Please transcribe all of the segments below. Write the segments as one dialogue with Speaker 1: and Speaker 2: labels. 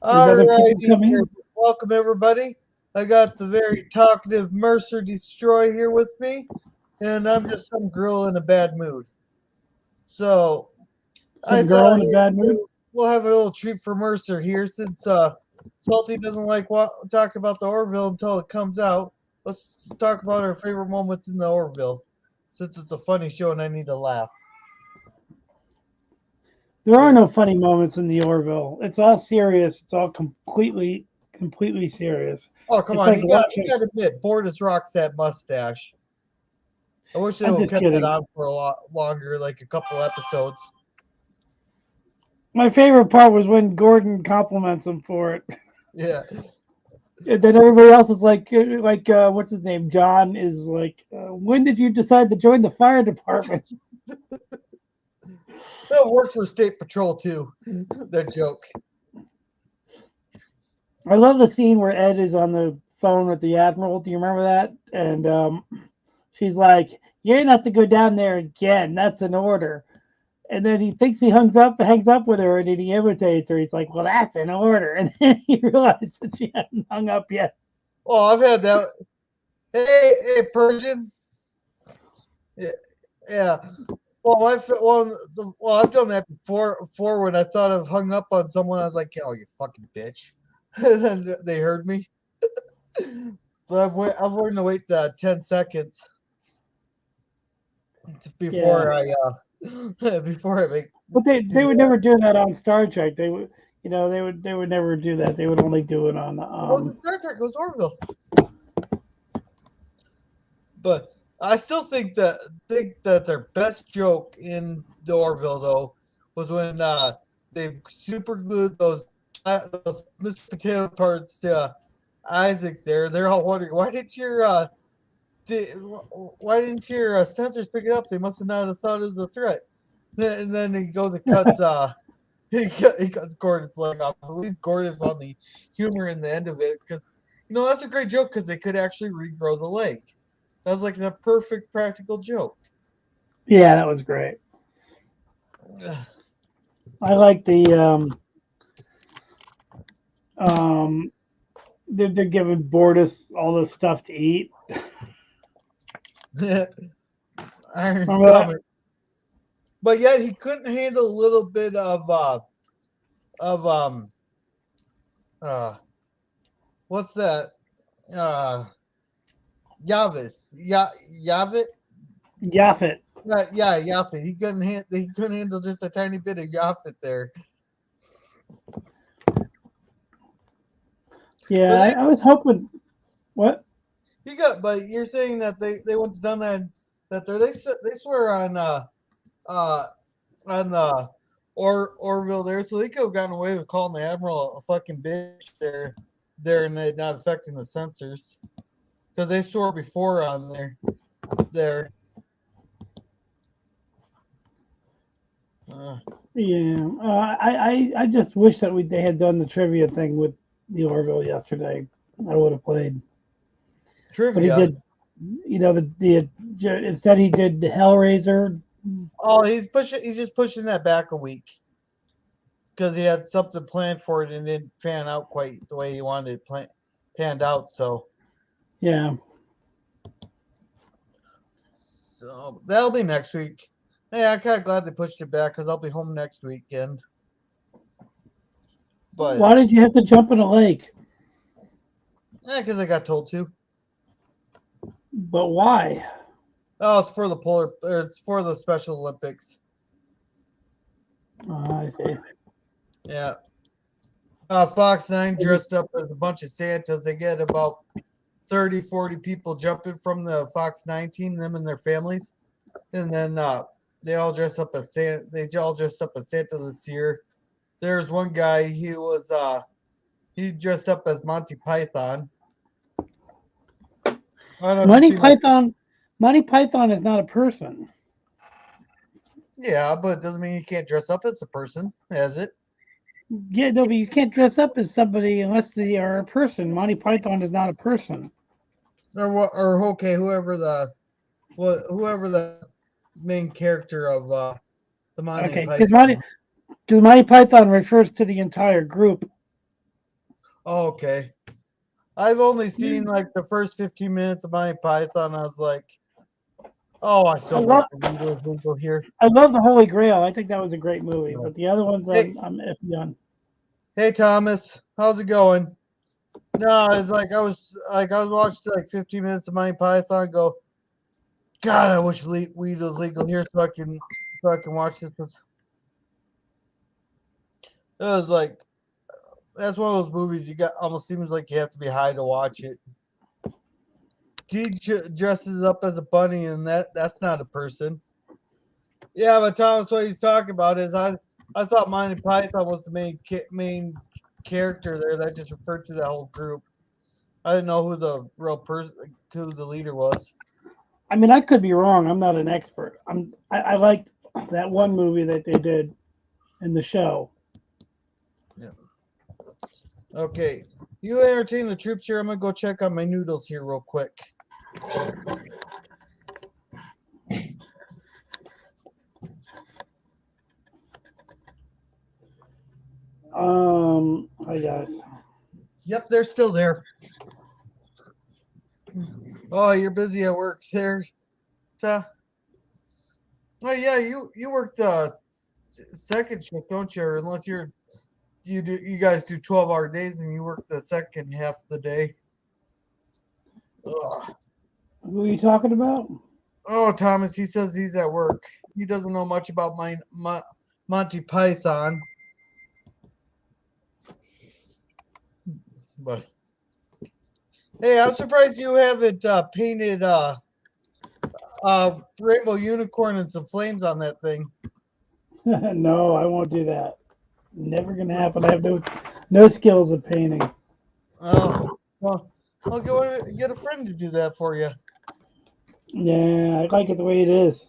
Speaker 1: There's
Speaker 2: All
Speaker 1: other people
Speaker 2: righty,
Speaker 1: coming.
Speaker 2: welcome everybody. I got the very talkative Mercer Destroy here with me, and I'm just some girl in a bad mood. So I
Speaker 1: Some girl
Speaker 2: thought
Speaker 1: in a bad mood.
Speaker 2: we'll have a little treat for Mercer here, since Salty doesn't like talk about the Orville until it comes out. Let's talk about our favorite moments in the Orville, since it's a funny show and I need to laugh.
Speaker 1: There
Speaker 2: So
Speaker 1: are
Speaker 2: yeah.
Speaker 1: no funny moments in the Orville. It's all serious. It's all completely serious.
Speaker 2: Oh come
Speaker 1: It's
Speaker 2: on,
Speaker 1: like
Speaker 2: you
Speaker 1: watching.
Speaker 2: got to admit, Bortus rocks that mustache. I wish they
Speaker 1: I'm
Speaker 2: would have
Speaker 1: just
Speaker 2: kept that
Speaker 1: kidding.
Speaker 2: on for a lot longer, like a couple episodes.
Speaker 1: My favorite part was when Gordon compliments him for it,
Speaker 2: Yeah.
Speaker 1: and then everybody else is like, what's his name? John is like, when did you decide to join the fire department?
Speaker 2: That worked for State Patrol too. That joke.
Speaker 1: I love the scene where Ed is on the phone with the admiral. Do you remember that? And she's like, "You ain't have to go down there again. That's an order." And then he thinks he hangs up with her, and then he imitates her. He's like, "Well, that's an order," and then he realizes that she hadn't hung up yet.
Speaker 2: Well, I've had that. Hey, Persian. Yeah, yeah. I've done that before. Before when I thought I've hung up on someone, I was like, "Oh, you fucking bitch," and then they heard me. So I've learned to wait the 10 seconds
Speaker 1: Yeah,
Speaker 2: before I before I make
Speaker 1: but they
Speaker 2: do
Speaker 1: would
Speaker 2: that.
Speaker 1: never do that on Star Trek. They would never do that. They would only do it on
Speaker 2: It wasn't Star Trek. It was Orville. But I still think that their best joke in the Orville though was when they super glued those Mr. Potato parts to Isaac. They're all wondering why didn't your sensors pick it up? They must have not have thought it was a threat. And then he goes and cuts he cuts Gordon's leg off. At least Gordon found the humor in the end of it, because that's a great joke because they could actually regrow the leg. That was like the perfect practical joke.
Speaker 1: Yeah, that was great. I like the um they're giving Bortus all this stuff to eat.
Speaker 2: Iron
Speaker 1: Remember that?
Speaker 2: stomach, but yet he couldn't handle a little bit of uh what's that uh Yavis Yavit.
Speaker 1: Yaphet.
Speaker 2: Yeah, Yafit. He couldn't handle just a tiny bit of Yafit there. But
Speaker 1: Yeah,
Speaker 2: they
Speaker 1: I was hoping. What?
Speaker 2: but you're saying that they wouldn't have done that there they swear uh on Orville there, so they could have gotten away with calling the admiral a fucking bitch there, and they not affecting the sensors because they swore before on there. Uh,
Speaker 1: Yeah, I just wish that they had done the trivia thing with the Orville yesterday. I would have played, but he
Speaker 2: Trivia.
Speaker 1: did. The instead he did the Hellraiser.
Speaker 2: Oh, He's just pushing that back a week because he had something planned for it and didn't pan out quite the way he wanted it panned out.
Speaker 1: Yeah,
Speaker 2: So that'll be next week. Hey, I'm kind of glad they pushed it back because I'll be home next weekend. But
Speaker 1: why did you have to jump in a lake?
Speaker 2: because I got told to.
Speaker 1: But why?
Speaker 2: Oh, it's for the Special Olympics.
Speaker 1: I see.
Speaker 2: Yeah. Fox 9 dressed up as a bunch of Santas. They get about 30, 40 people jumping from the Fox 9 team, them and their families. And then they all dressed up as Santa this year. There's one guy, he dressed up as Monty Python. I don't know if you
Speaker 1: Monty
Speaker 2: seen that.
Speaker 1: Python. Monty Python is not a person.
Speaker 2: Yeah, but it doesn't mean you can't dress up as a person, has it?
Speaker 1: Yeah, no, but you can't dress up as somebody unless they are a person. Monty Python is not a person.
Speaker 2: Or okay, whoever the main character of the Monty
Speaker 1: Okay,
Speaker 2: Python.
Speaker 1: because Monty Python refers to the entire group.
Speaker 2: Oh, okay. I've only seen like the first 15 minutes of Monty Python. I was like, oh, I
Speaker 1: I
Speaker 2: so
Speaker 1: love
Speaker 2: wish the Beatles would go here.
Speaker 1: I love the Holy Grail. I think that was a great movie,
Speaker 2: Yeah.
Speaker 1: but the other ones
Speaker 2: Hey,
Speaker 1: I'm iffy on.
Speaker 2: hey, Thomas, how's it going? No, it's like I was watching like 15 minutes of Monty Python. Go, God, I wish weed was legal here so I can watch this. It was like that's one of those movies you got almost seems like you have to be high to watch it. Dresses up as a bunny, and that's not a person. Yeah, but Thomas, what he's talking about is I thought Monty Python was the main character there. That just referred to that whole group. I didn't know who the real person, who the leader was.
Speaker 1: I mean, I could be wrong. I'm not an expert. I liked that one movie that they did in the show.
Speaker 2: Yeah. Okay, you entertain the troops here. I'm gonna go check on my noodles here real quick.
Speaker 1: Hi guys.
Speaker 2: Yep, they're still there. Oh, you're busy at work there. Oh yeah, you work the second shift, don't you? Or unless you guys do 12-hour days and you work the second half of the day. Ugh.
Speaker 1: Who are you talking about?
Speaker 2: Oh, Thomas, he says he's at work. He doesn't know much about Monty Python. But hey, I'm surprised you haven't painted rainbow unicorn and some flames on that thing.
Speaker 1: No, I won't do that. Never gonna happen. I have no skills of painting.
Speaker 2: Oh, well, I'll go get a friend to do that for you.
Speaker 1: Yeah, I like it the way it is.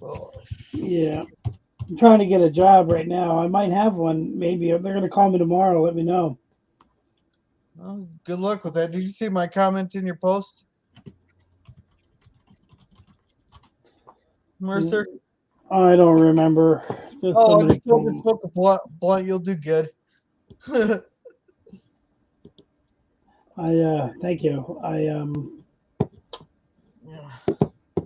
Speaker 2: Oh,
Speaker 1: Yeah. I'm trying to get a job right now. I might have one. Maybe they're gonna call me tomorrow. Let me know.
Speaker 2: well, good luck with that. Did you see my comment in your post, Mercer?
Speaker 1: I don't remember. Just
Speaker 2: Oh, I
Speaker 1: somebody
Speaker 2: just told
Speaker 1: told
Speaker 2: this
Speaker 1: me.
Speaker 2: book of blunt, you'll do good.
Speaker 1: Thank you.
Speaker 2: Yeah.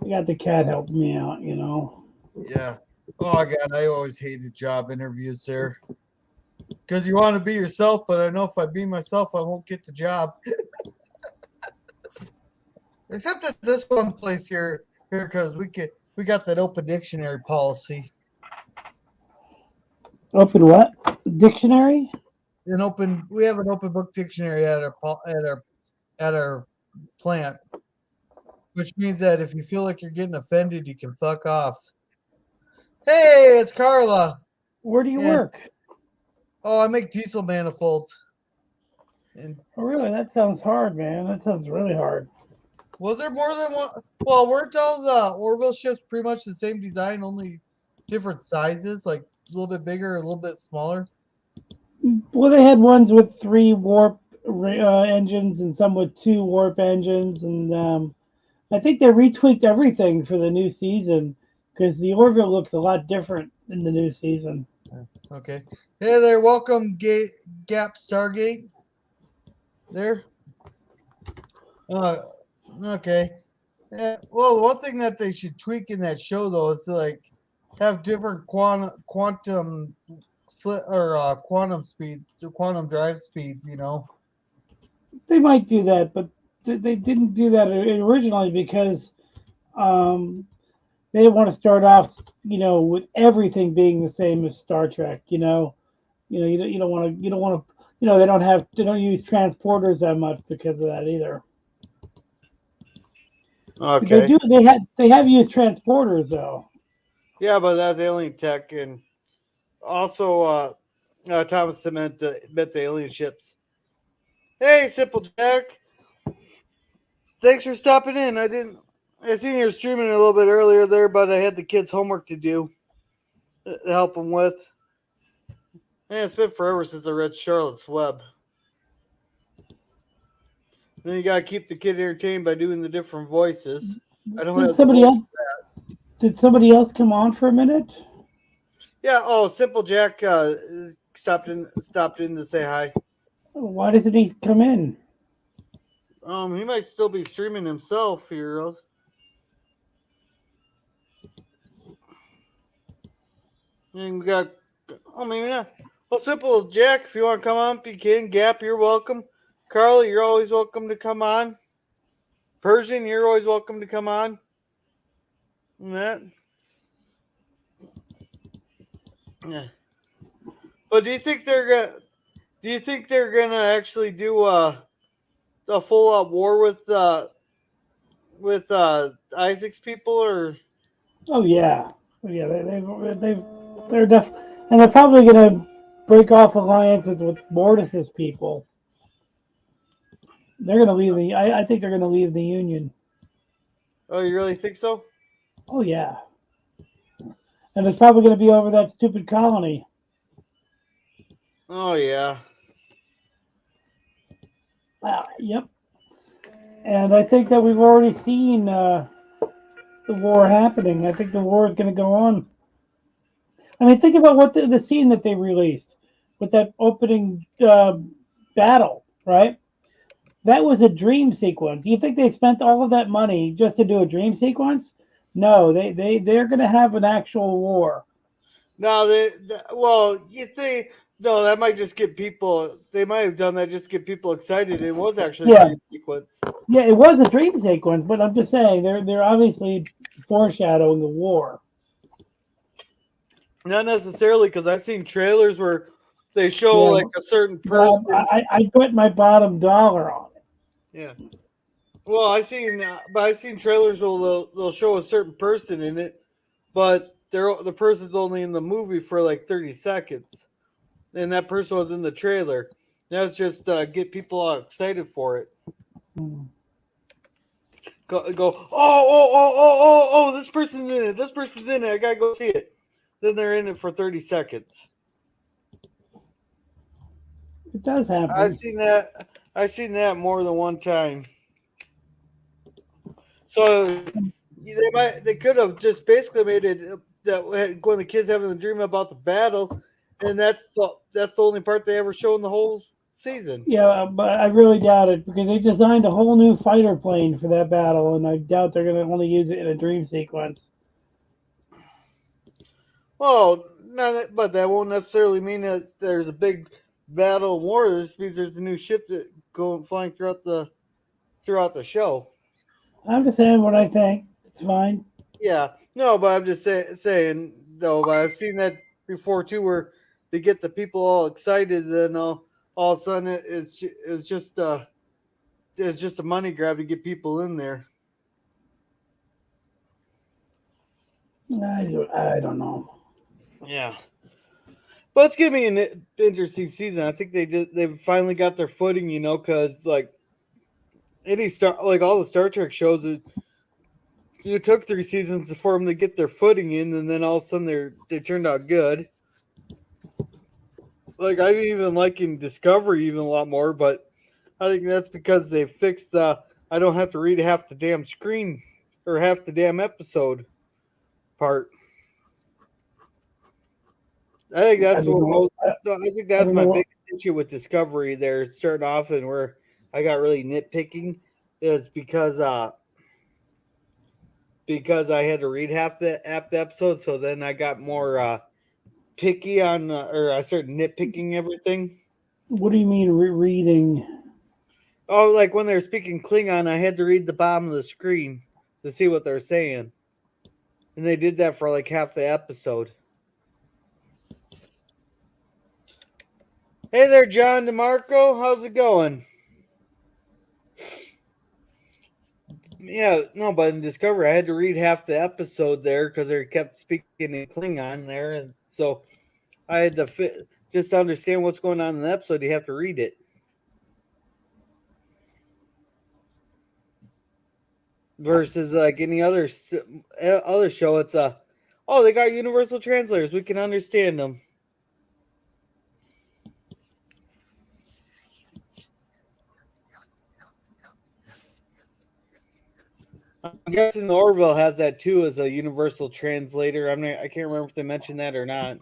Speaker 1: I got the cat helping me out.
Speaker 2: Yeah. Oh God, I always hated job interviews there because you want to be yourself, but I know if I be myself, I won't get the job. Except at this one place here because we got that open dictionary policy.
Speaker 1: Open what? Dictionary?
Speaker 2: We have an open book dictionary at our plant, which means that if you feel like you're getting offended, you can fuck off. Hey, it's Carla.
Speaker 1: Where do you
Speaker 2: And
Speaker 1: work?
Speaker 2: oh, I make diesel manifolds. And
Speaker 1: Oh, really? That sounds hard, man. That sounds really hard.
Speaker 2: was there more than one? Well, weren't all the Orville ships pretty much the same design, only different sizes, like a little bit bigger, a little bit smaller?
Speaker 1: Well, they had ones with three warp engines and some with two warp engines, and I think they retweaked everything for the new season because the Orville looks a lot different in the new season.
Speaker 2: Okay. Hey there, welcome Gap Stargate. There. Uh, okay. Yeah, well, one thing that they should tweak in that show though is to like have different quantum quantum speed, quantum drive speeds.
Speaker 1: They might do that, but they didn't do that originally because um, they didn't want to start off, with everything being the same as Star Trek. You don't want to they don't use transporters that much because of that either.
Speaker 2: Okay.
Speaker 1: They have used transporters though.
Speaker 2: Yeah, but that's alien tech, and also Thomas meant the alien ships. Hey, Simple Jack. Thanks for stopping in. I seen you were streaming a little bit earlier there, but I had the kids' homework to do to help them with. Man, it's been forever since I read Charlotte's Web. Then you gotta keep the kid entertained by doing the different voices. I don't
Speaker 1: Did
Speaker 2: have the
Speaker 1: somebody
Speaker 2: voice.
Speaker 1: else? Did somebody else come on for a minute?
Speaker 2: Yeah. Oh, Simple Jack stopped in to say hi.
Speaker 1: Why doesn't he come in?
Speaker 2: He might still be streaming himself, Heroes. And we got, maybe not. Well, Simple Jack, if you want to come on, you can. Gap, you're welcome. Carly, you're always welcome to come on. Persian, you're always welcome to come on. And that. Yeah. But do you think they're gonna actually do a full out war with Isaac's people, or
Speaker 1: Oh yeah, yeah. They're and they're probably gonna break off alliances with Mortis's people. They're gonna leave the. I think they're gonna leave the Union.
Speaker 2: oh, you really think so?
Speaker 1: Oh yeah, and it's probably gonna be over that stupid colony.
Speaker 2: Oh yeah.
Speaker 1: Yep. And I think that we've already seen the war happening. I think the war is going to go on. I mean, think about what the scene that they released with that opening battle, right? That was a dream sequence. You think they spent all of that money just to do a dream sequence? No, they're going to have an actual war.
Speaker 2: No, well, you think no, that might just get people. They might have done that just to get people excited. It was actually a
Speaker 1: Yeah,
Speaker 2: dream sequence.
Speaker 1: yeah, it was a dream sequence, but I'm just saying they're obviously foreshadowing the war.
Speaker 2: Not necessarily, because I've seen trailers where they show
Speaker 1: Yeah,
Speaker 2: like a certain person.
Speaker 1: I put my bottom dollar on it.
Speaker 2: Yeah. Well, I've seen trailers where they'll show a certain person in it, but the person's only in the movie for like 30 seconds, and that person was in the trailer. That's just get people all excited for it.
Speaker 1: Hmm.
Speaker 2: Go, oh, this person's in it. This person's in it. I gotta go see it. Then they're in it for 30 seconds.
Speaker 1: It does happen.
Speaker 2: I've seen that more than one time. So they could have just basically made it that when the kids having a dream about the battle, and that's the only part they ever show in the whole season.
Speaker 1: Yeah, but I really doubt it because they designed a whole new fighter plane for that battle, and I doubt they're going to only use it in a dream sequence.
Speaker 2: Well, no, but that won't necessarily mean that there's a big battle war. This means there's a new ship that going flying throughout the show.
Speaker 1: I'm just saying what I think. It's fine.
Speaker 2: Yeah, no, but I'm just saying though. But I've seen that before too, where they get the people all excited, and then all of a sudden it's just a money grab to get people in there.
Speaker 1: I don't know.
Speaker 2: Yeah, but it's gonna be an interesting season. I think they've finally got their footing, because like all the Star Trek shows, it took 3 seasons for them to get their footing in, and then all of a sudden they turned out good. Like I'm even liking Discovery even a lot more, but I think that's because they fixed the I don't have to read half the damn screen or half the damn episode part. I think
Speaker 1: I
Speaker 2: that's
Speaker 1: don't know.
Speaker 2: I think
Speaker 1: I
Speaker 2: that's
Speaker 1: don't
Speaker 2: my
Speaker 1: know.
Speaker 2: biggest issue with Discovery. They're starting off and where I got really nitpicking is because I had to read half the episode, so then I got more picky on or I started nitpicking everything.
Speaker 1: What do you mean reading?
Speaker 2: Oh, like when they're speaking Klingon, I had to read the bottom of the screen to see what they're saying. And they did that for like half the episode. Hey there, John DeMarco. How's it going? Yeah, no, but in Discovery, I had to read half the episode there because they kept speaking in Klingon there. And so I had to just to understand what's going on in the episode, you have to read it. Versus like any other show, it's oh, they got universal translators. We can understand them. I'm guessing the Orville has that too as a universal translator. I can't remember if they mentioned that or not.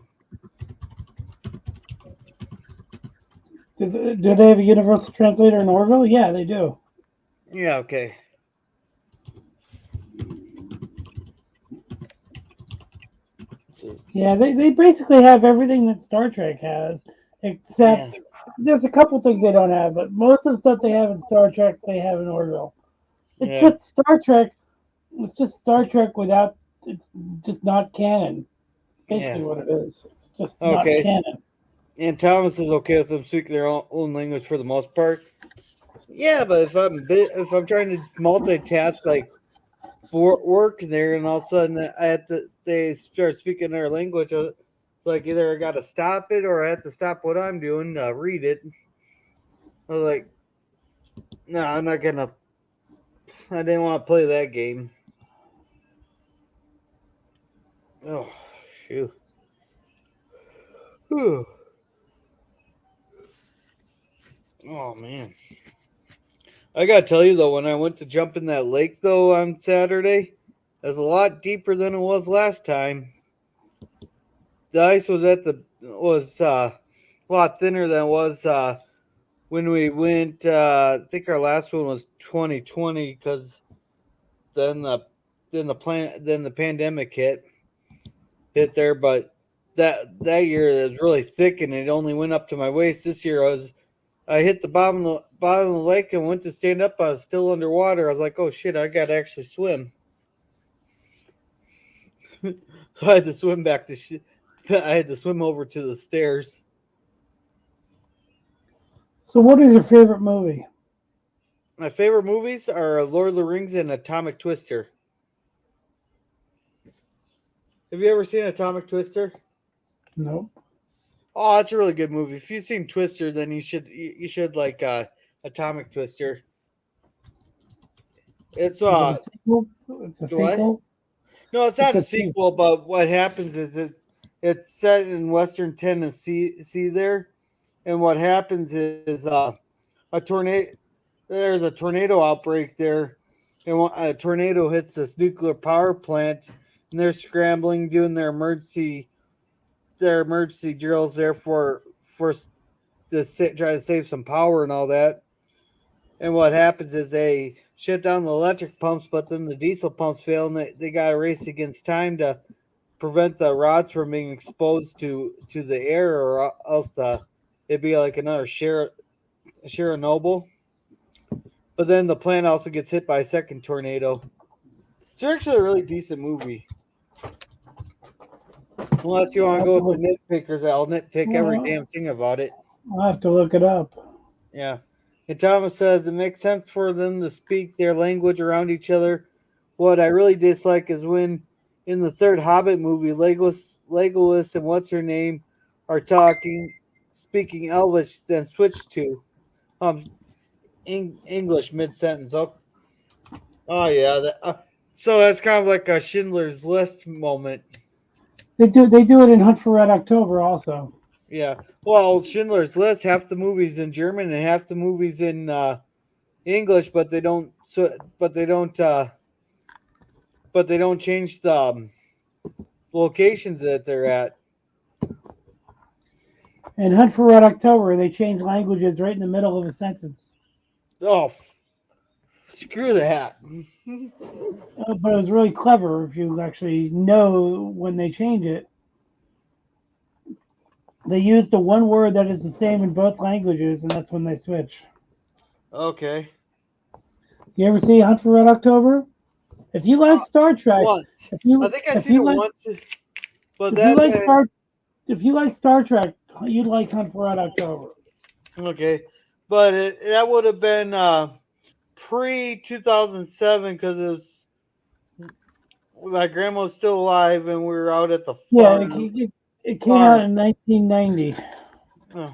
Speaker 1: Do they have a universal translator in Orville? Yeah, they do.
Speaker 2: Yeah, okay.
Speaker 1: Yeah, they basically have everything that Star Trek has,
Speaker 2: Yeah,
Speaker 1: except there's a couple things they don't have, but most of the stuff they have in Star Trek, they have in Orville. It's
Speaker 2: yeah.
Speaker 1: just Star Trek. It's just Star Trek without. It's just not canon.
Speaker 2: Yeah.
Speaker 1: Basically, what it is. It's just not
Speaker 2: Okay.
Speaker 1: canon.
Speaker 2: And Thomas is okay with them speaking their own language for the most part. Yeah, but if I'm trying to multitask like work there, and all of a sudden they start speaking their language, like either I got to stop it or I have to stop what I'm doing, read it. I was like, no, I'm not gonna. I didn't want to play that game. Oh, shoot. Whew. Oh man. I gotta tell you though, when I went to jump in that lake though on Saturday, it was a lot deeper than it was last time. The ice was a lot thinner than it was when we went. I think our last one was 2020 because then the then the pandemic hit there. But that year it was really thick and it only went up to my waist. This year I hit the bottom of the lake and went to stand up. I was still underwater. I was like, oh shit, I gotta actually swim. So I had to swim back to. I had to swim over to the stairs.
Speaker 1: So, what is your favorite movie?
Speaker 2: My favorite movies are Lord of the Rings and Atomic Twister. Have you ever seen Atomic Twister?
Speaker 1: Nope.
Speaker 2: Oh, it's a really good movie. If you've seen Twister, then you should like Atomic Twister. It's
Speaker 1: Is it a sequel? It's a
Speaker 2: what?
Speaker 1: sequel.
Speaker 2: No, it's
Speaker 1: It's
Speaker 2: not a
Speaker 1: a sequel.
Speaker 2: sequel, but what happens is it's set in Western Tennessee there, and what happens is a tornado. There's a tornado outbreak there, and a tornado hits this nuclear power plant, and they're scrambling, doing their emergency drills there for try to save some power and all that. And what happens is they shut down the electric pumps, but then the diesel pumps fail, and they got to race against time to prevent the rods from being exposed to the air, or else it'd be like another Chernobyl. But then the plant also gets hit by a second tornado. It's actually a really decent movie. Unless you want
Speaker 1: I'll
Speaker 2: to
Speaker 1: have
Speaker 2: go
Speaker 1: to
Speaker 2: with the
Speaker 1: look.
Speaker 2: nitpickers, I'll nitpick every
Speaker 1: Well,
Speaker 2: damn thing about it.
Speaker 1: I'll have to look it up.
Speaker 2: Yeah. And Thomas says it makes sense for them to speak their language around each other. What I really dislike is when in the third Hobbit movie, Legolas and what's her name are speaking Elvish, then switch to um English mid sentence. Oh yeah, so that's kind of like a Schindler's List moment.
Speaker 1: They do it in Hunt for Red October also.
Speaker 2: Yeah. Well, Schindler's List, half the movies in German and half the movies in English, but they don't. But they don't change the locations that they're at.
Speaker 1: In Hunt for Red October, they change languages right in the middle of a sentence.
Speaker 2: Oh, screw that.
Speaker 1: But it was really clever if you actually know when they change it. They use the one word that is the same in both languages, and that's when they switch.
Speaker 2: Okay.
Speaker 1: You ever see Hunt for Red October? If you like Star Trek,
Speaker 2: Once.
Speaker 1: if
Speaker 2: I
Speaker 1: you
Speaker 2: think I
Speaker 1: if
Speaker 2: seen
Speaker 1: you
Speaker 2: it
Speaker 1: like
Speaker 2: once, but
Speaker 1: if you
Speaker 2: that
Speaker 1: like Star if you like Star Trek, you'd like Hunt for Red October.
Speaker 2: okay. But that would have been pre 2007 because it was my grandma was still alive and we were out at the
Speaker 1: Yeah,
Speaker 2: farm.
Speaker 1: it came out
Speaker 2: Farm.
Speaker 1: in 1990.
Speaker 2: Oh,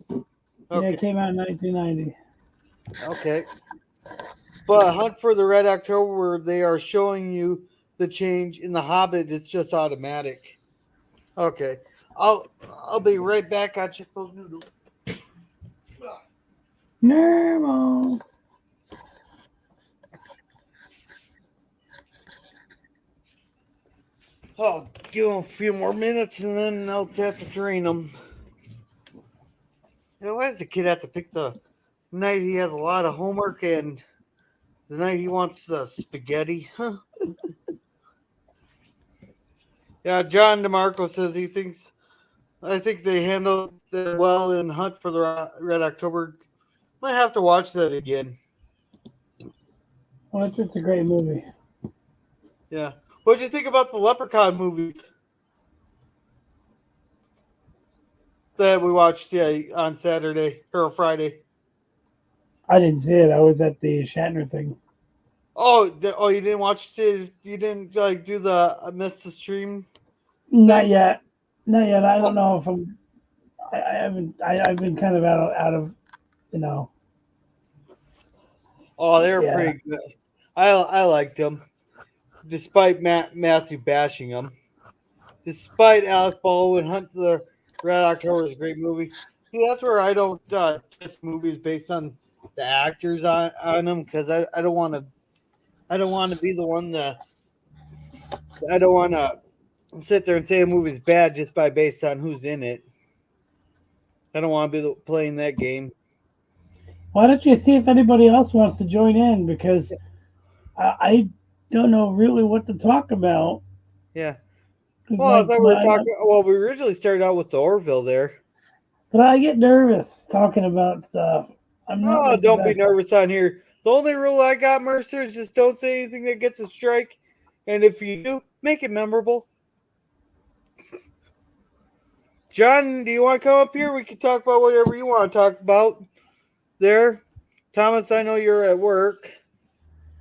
Speaker 1: Yeah, it
Speaker 2: okay.
Speaker 1: came out in 1990.
Speaker 2: Okay. But Hunt for the Red October, they are showing you the change in the Hobbit. It's just automatic. Okay. I'll be right back. I'll check those noodles.
Speaker 1: Normal.
Speaker 2: I'll give them a few more minutes and then I'll have to drain them. why does the kid have to pick the night he has a lot of homework and the night he wants the spaghetti? Huh? Yeah, John DeMarco says he thinks. I think they handled it well in Hunt for the Red October. Might have to watch that again.
Speaker 1: Well, it's a great movie.
Speaker 2: Yeah. What'd you think about the Leprechaun movies that we watched on Saturday or Friday?
Speaker 1: I didn't see it. I was at the Shatner thing.
Speaker 2: Oh, you didn't watch it? You didn't like do the miss the stream
Speaker 1: Not
Speaker 2: thing?
Speaker 1: yet. Not yet. I
Speaker 2: Oh,
Speaker 1: don't know if I'm. I haven't. I've been kind of out of. You know.
Speaker 2: oh, they were
Speaker 1: Yeah.
Speaker 2: pretty good. I liked them, despite Matthew bashing them. Despite Alec Baldwin, Hunt for the Red October is a great movie. See, that's where I don't test movies based on the actors on them because I don't want to. I don't want to be the one that. I don't want to sit there and say a movie's bad just by based on who's in it. I don't want to be playing that game.
Speaker 1: Why don't you see if anybody else wants to join in? Because I don't know really what to talk about.
Speaker 2: Yeah.
Speaker 1: 'Cause
Speaker 2: Well, I
Speaker 1: like,
Speaker 2: thought we were talking. Well, we originally started out with the Orville there.
Speaker 1: but I get nervous talking about stuff. I'm not
Speaker 2: Oh,
Speaker 1: like the
Speaker 2: don't be
Speaker 1: best.
Speaker 2: nervous on here. The only rule I got, Mercer, is just don't say anything that gets a strike. And if you do, make it memorable. John, do you want to come up here? We can talk about whatever you want to talk about there. Thomas, I know you're at work.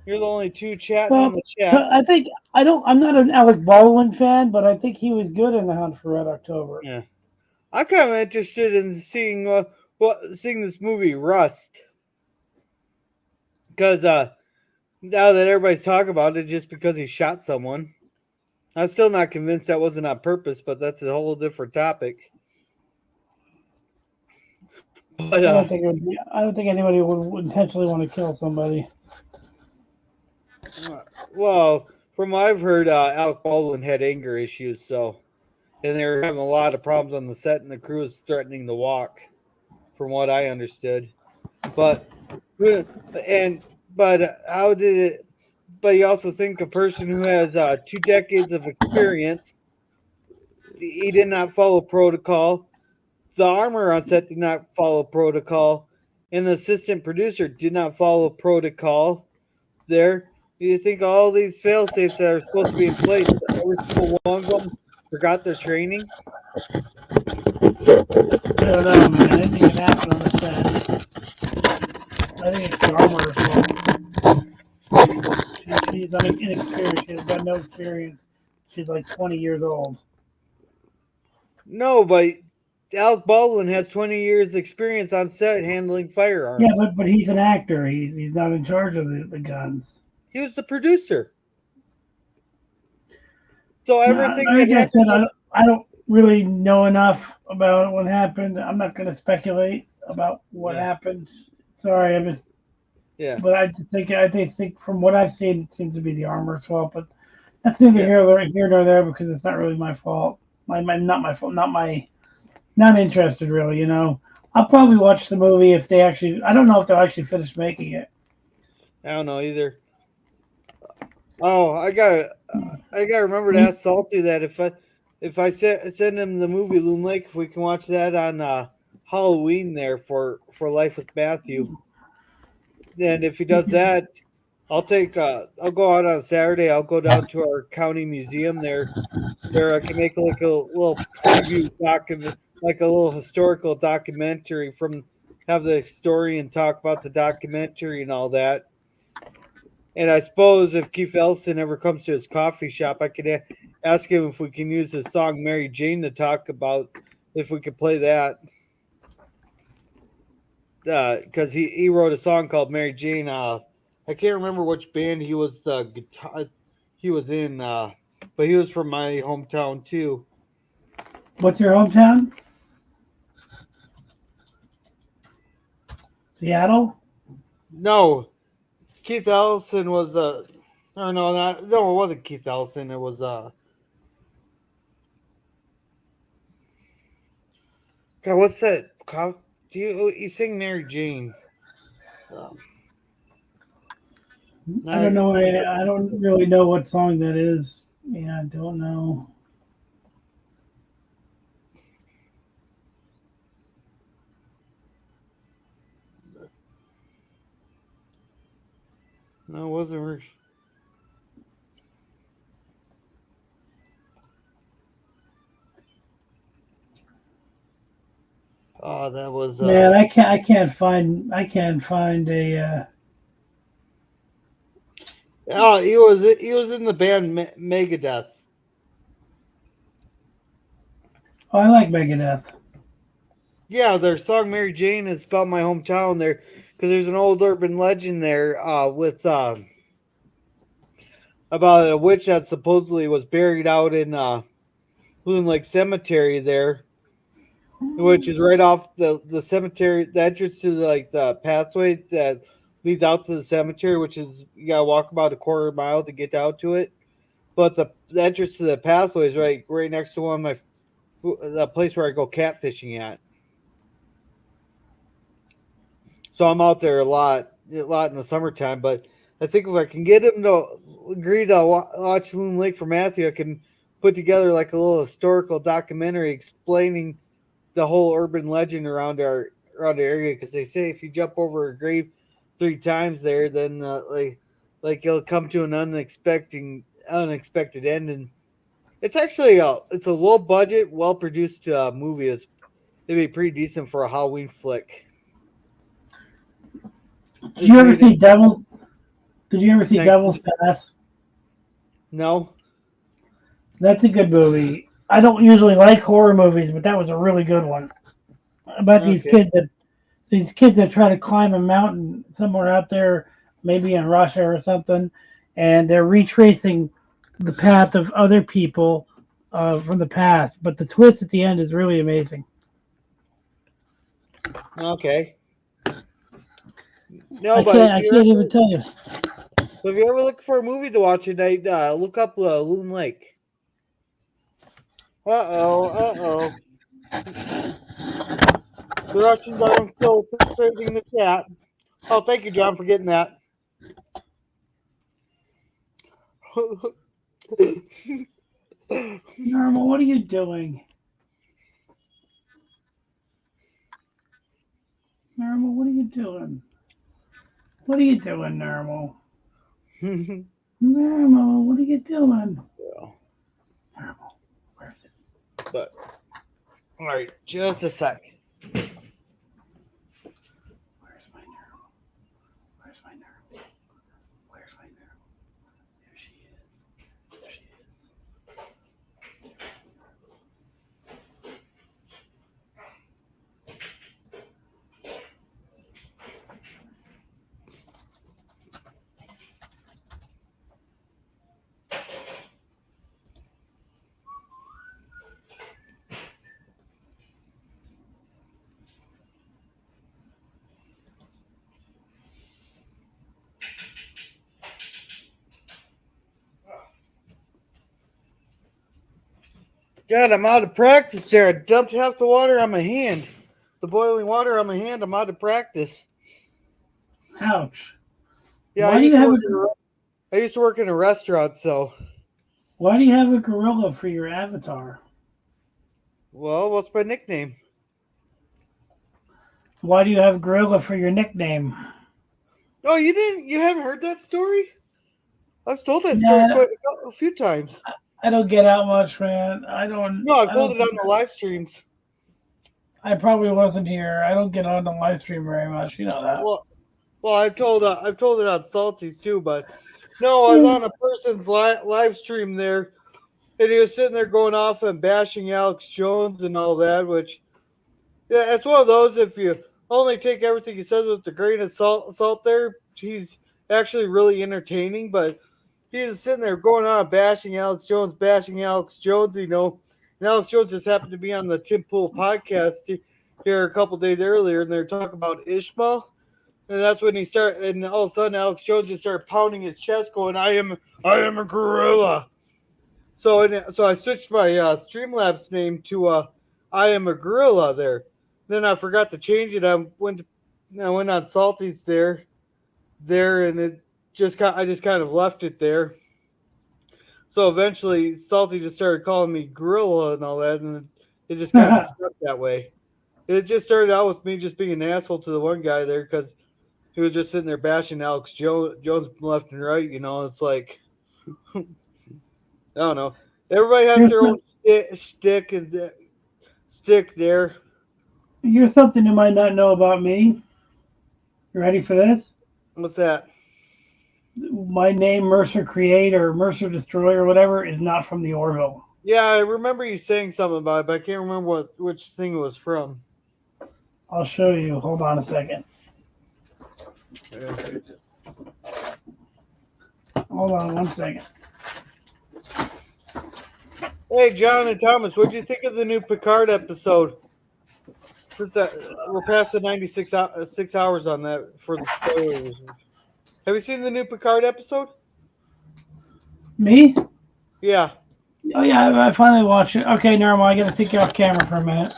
Speaker 2: You're the only two chatting on
Speaker 1: Well,
Speaker 2: the chat.
Speaker 1: I think I don't. I'm not an Alec Baldwin fan, but I think he was good in The Hunt for Red October.
Speaker 2: Yeah. I'm kind of interested in seeing this movie Rust. Because now that everybody's talking about it just because he shot someone. I'm still not convinced that wasn't on purpose, but that's a whole different topic. But
Speaker 1: I don't think anybody would intentionally want to kill somebody.
Speaker 2: well, from what I've heard, Alec Baldwin had anger issues, and they were having a lot of problems on the set, and the crew was threatening to walk, from what I understood. But how did it? But you also think a person who has 2 decades of experience, he did not follow protocol. The armor on set did not follow protocol, and the assistant producer did not follow protocol. There, you think all these fail safes that are supposed to be in place, every single one of them forgot their training?
Speaker 1: I don't know, man. Anything can happen on the set. I think it's the armor as well. She's inexperienced. She's got no experience. She's like 20 years old.
Speaker 2: No, but Alec Baldwin has 20 years experience on set handling firearms.
Speaker 1: Yeah, but he's an actor. He's not in charge of the guns.
Speaker 2: He was the producer. So everything
Speaker 1: like
Speaker 2: that
Speaker 1: I said,
Speaker 2: happens,
Speaker 1: I don't really know enough about what happened. I'm not going to speculate about what happened. Sorry,
Speaker 2: yeah.
Speaker 1: But I think from what I've seen, it seems to be the armor's fault. But that's neither here nor there because it's not really my fault. Not my fault. Not interested really. You know, I'll probably watch the movie if they actually. I don't know if they'll actually finish making it.
Speaker 2: I don't know either. Oh, I gotta remember to ask Salty that if I send him the movie Loon Lake, if we can watch that on Halloween there for Life with Matthew. And if he does that, I'll go out on Saturday. I'll go down to our county museum there. There I can make like a little preview document, like a little historical documentary have the historian talk about the documentary and all that. And I suppose if Keith Ellison ever comes to his coffee shop, I could ask him if we can use his song Mary Jane to talk about if we could play that. Because he wrote a song called Mary Jane. I can't remember which band he was the guitar he was in, but he was from my hometown too.
Speaker 1: What's your hometown? Seattle?
Speaker 2: No, Keith Ellison was it wasn't Keith Ellison. It was God, what's that? You sing Mary Jane.
Speaker 1: I don't know. I don't really know what song that is. Yeah, I don't know.
Speaker 2: No, it wasn't her. Oh, that was
Speaker 1: Man, I can't find a.
Speaker 2: Oh, he was in the band Megadeth.
Speaker 1: Oh, I like Megadeth.
Speaker 2: Yeah, their song Mary Jane is about my hometown there because there's an old urban legend there with about a witch that supposedly was buried out in Loon Lake Cemetery there, which is right off the cemetery, the entrance to the pathway that leads out to the cemetery, which is you gotta walk about a quarter mile to get out to it. But the entrance to the pathway is right next to one of my the place where I go catfishing at. So I'm out there a lot in the summertime. But I think if I can get him to agree to watch Loon Lake for Matthew, I can put together like a little historical documentary explaining the whole urban legend around the area. Because they say if you jump over a grave 3 times there, then like you'll come to an unexpected end. And it's actually it's a low budget, well produced movie. It'd be pretty decent for a Halloween flick.
Speaker 1: Did you ever see Devil? Did you ever see
Speaker 2: 19
Speaker 1: Devil's Pass?
Speaker 2: No.
Speaker 1: That's a good movie. I don't usually like horror movies, but that was a really good one about
Speaker 2: Okay.
Speaker 1: these kids that try to climb a mountain somewhere out there, maybe in Russia or something, and they're retracing the path of other people from the past. But the twist at the end is really amazing.
Speaker 2: Okay. No, but
Speaker 1: I can't even tell you.
Speaker 2: if you ever look for a movie to watch tonight, look up Loon Lake. Uh-oh. The Russians are infiltrating the chat. Oh, thank you, John, for getting that.
Speaker 1: Normal, what are you doing? Normal, what are you doing? What are you doing, Normal? Normal, what are you doing? Normal, where is it?
Speaker 2: But all right, just a sec.
Speaker 1: Where's my Normal? Where's my Normal? Where's my Normal? There she is. There she is.
Speaker 2: God, I'm out of practice there. I dumped half the water on my hand. The boiling water on my hand. I'm out of practice.
Speaker 1: Ouch.
Speaker 2: Yeah,
Speaker 1: Why do you have a
Speaker 2: I used to work in a restaurant, so.
Speaker 1: Why do you have a gorilla for your avatar?
Speaker 2: Well, what's my nickname?
Speaker 1: Why do you have gorilla for your nickname?
Speaker 2: Oh, you haven't heard that story? I've told that story
Speaker 1: Nah,
Speaker 2: quite a few times.
Speaker 1: I don't get out much, man. I don't.
Speaker 2: No, I've
Speaker 1: I
Speaker 2: told
Speaker 1: don't
Speaker 2: it on
Speaker 1: think
Speaker 2: the live streams.
Speaker 1: I probably wasn't here. I don't get on the live stream very much. You know that.
Speaker 2: Well, I've told it on Salties too, but no, I was on a person's live stream there, and he was sitting there going off and bashing Alex Jones and all that. Which, yeah, it's one of those. If you only take everything he says with a grain of salt there, he's actually really entertaining. But he's sitting there going on bashing Alex Jones, you know. And Alex Jones just happened to be on the Tim Pool podcast here a couple days earlier, and they're talking about Ishmael. And that's when and all of a sudden Alex Jones just started pounding his chest, going, I am a gorilla. So I switched my Streamlabs name to I am a gorilla there. Then I forgot to change it. I went on Salty's there, and I just kind of left it there. So eventually, Salty just started calling me Gorilla and all that, and it just kind of stuck that way. It just started out with me just being an asshole to the one guy there because he was just sitting there bashing Jones left and right. It's like I don't know. Everybody has
Speaker 1: Here's
Speaker 2: their own
Speaker 1: some,
Speaker 2: stick there.
Speaker 1: here's something you might not know about me. You ready for this?
Speaker 2: What's that?
Speaker 1: My name, Mercer Create or Mercer Destroy or whatever, is not from the Orville.
Speaker 2: Yeah, I remember you saying something about it, but I can't remember which thing it was from.
Speaker 1: I'll show you. Hold on a second.
Speaker 2: Yeah.
Speaker 1: Hold on 1 second.
Speaker 2: Hey, John and Thomas, what'd you think of the new Picard episode? Since that we're past the 6 hours on that for the spoilers. Have you seen the new Picard episode?
Speaker 1: Me?
Speaker 2: Yeah.
Speaker 1: Oh yeah, I finally watched it. Okay, Normal, I gotta take you off camera for a minute.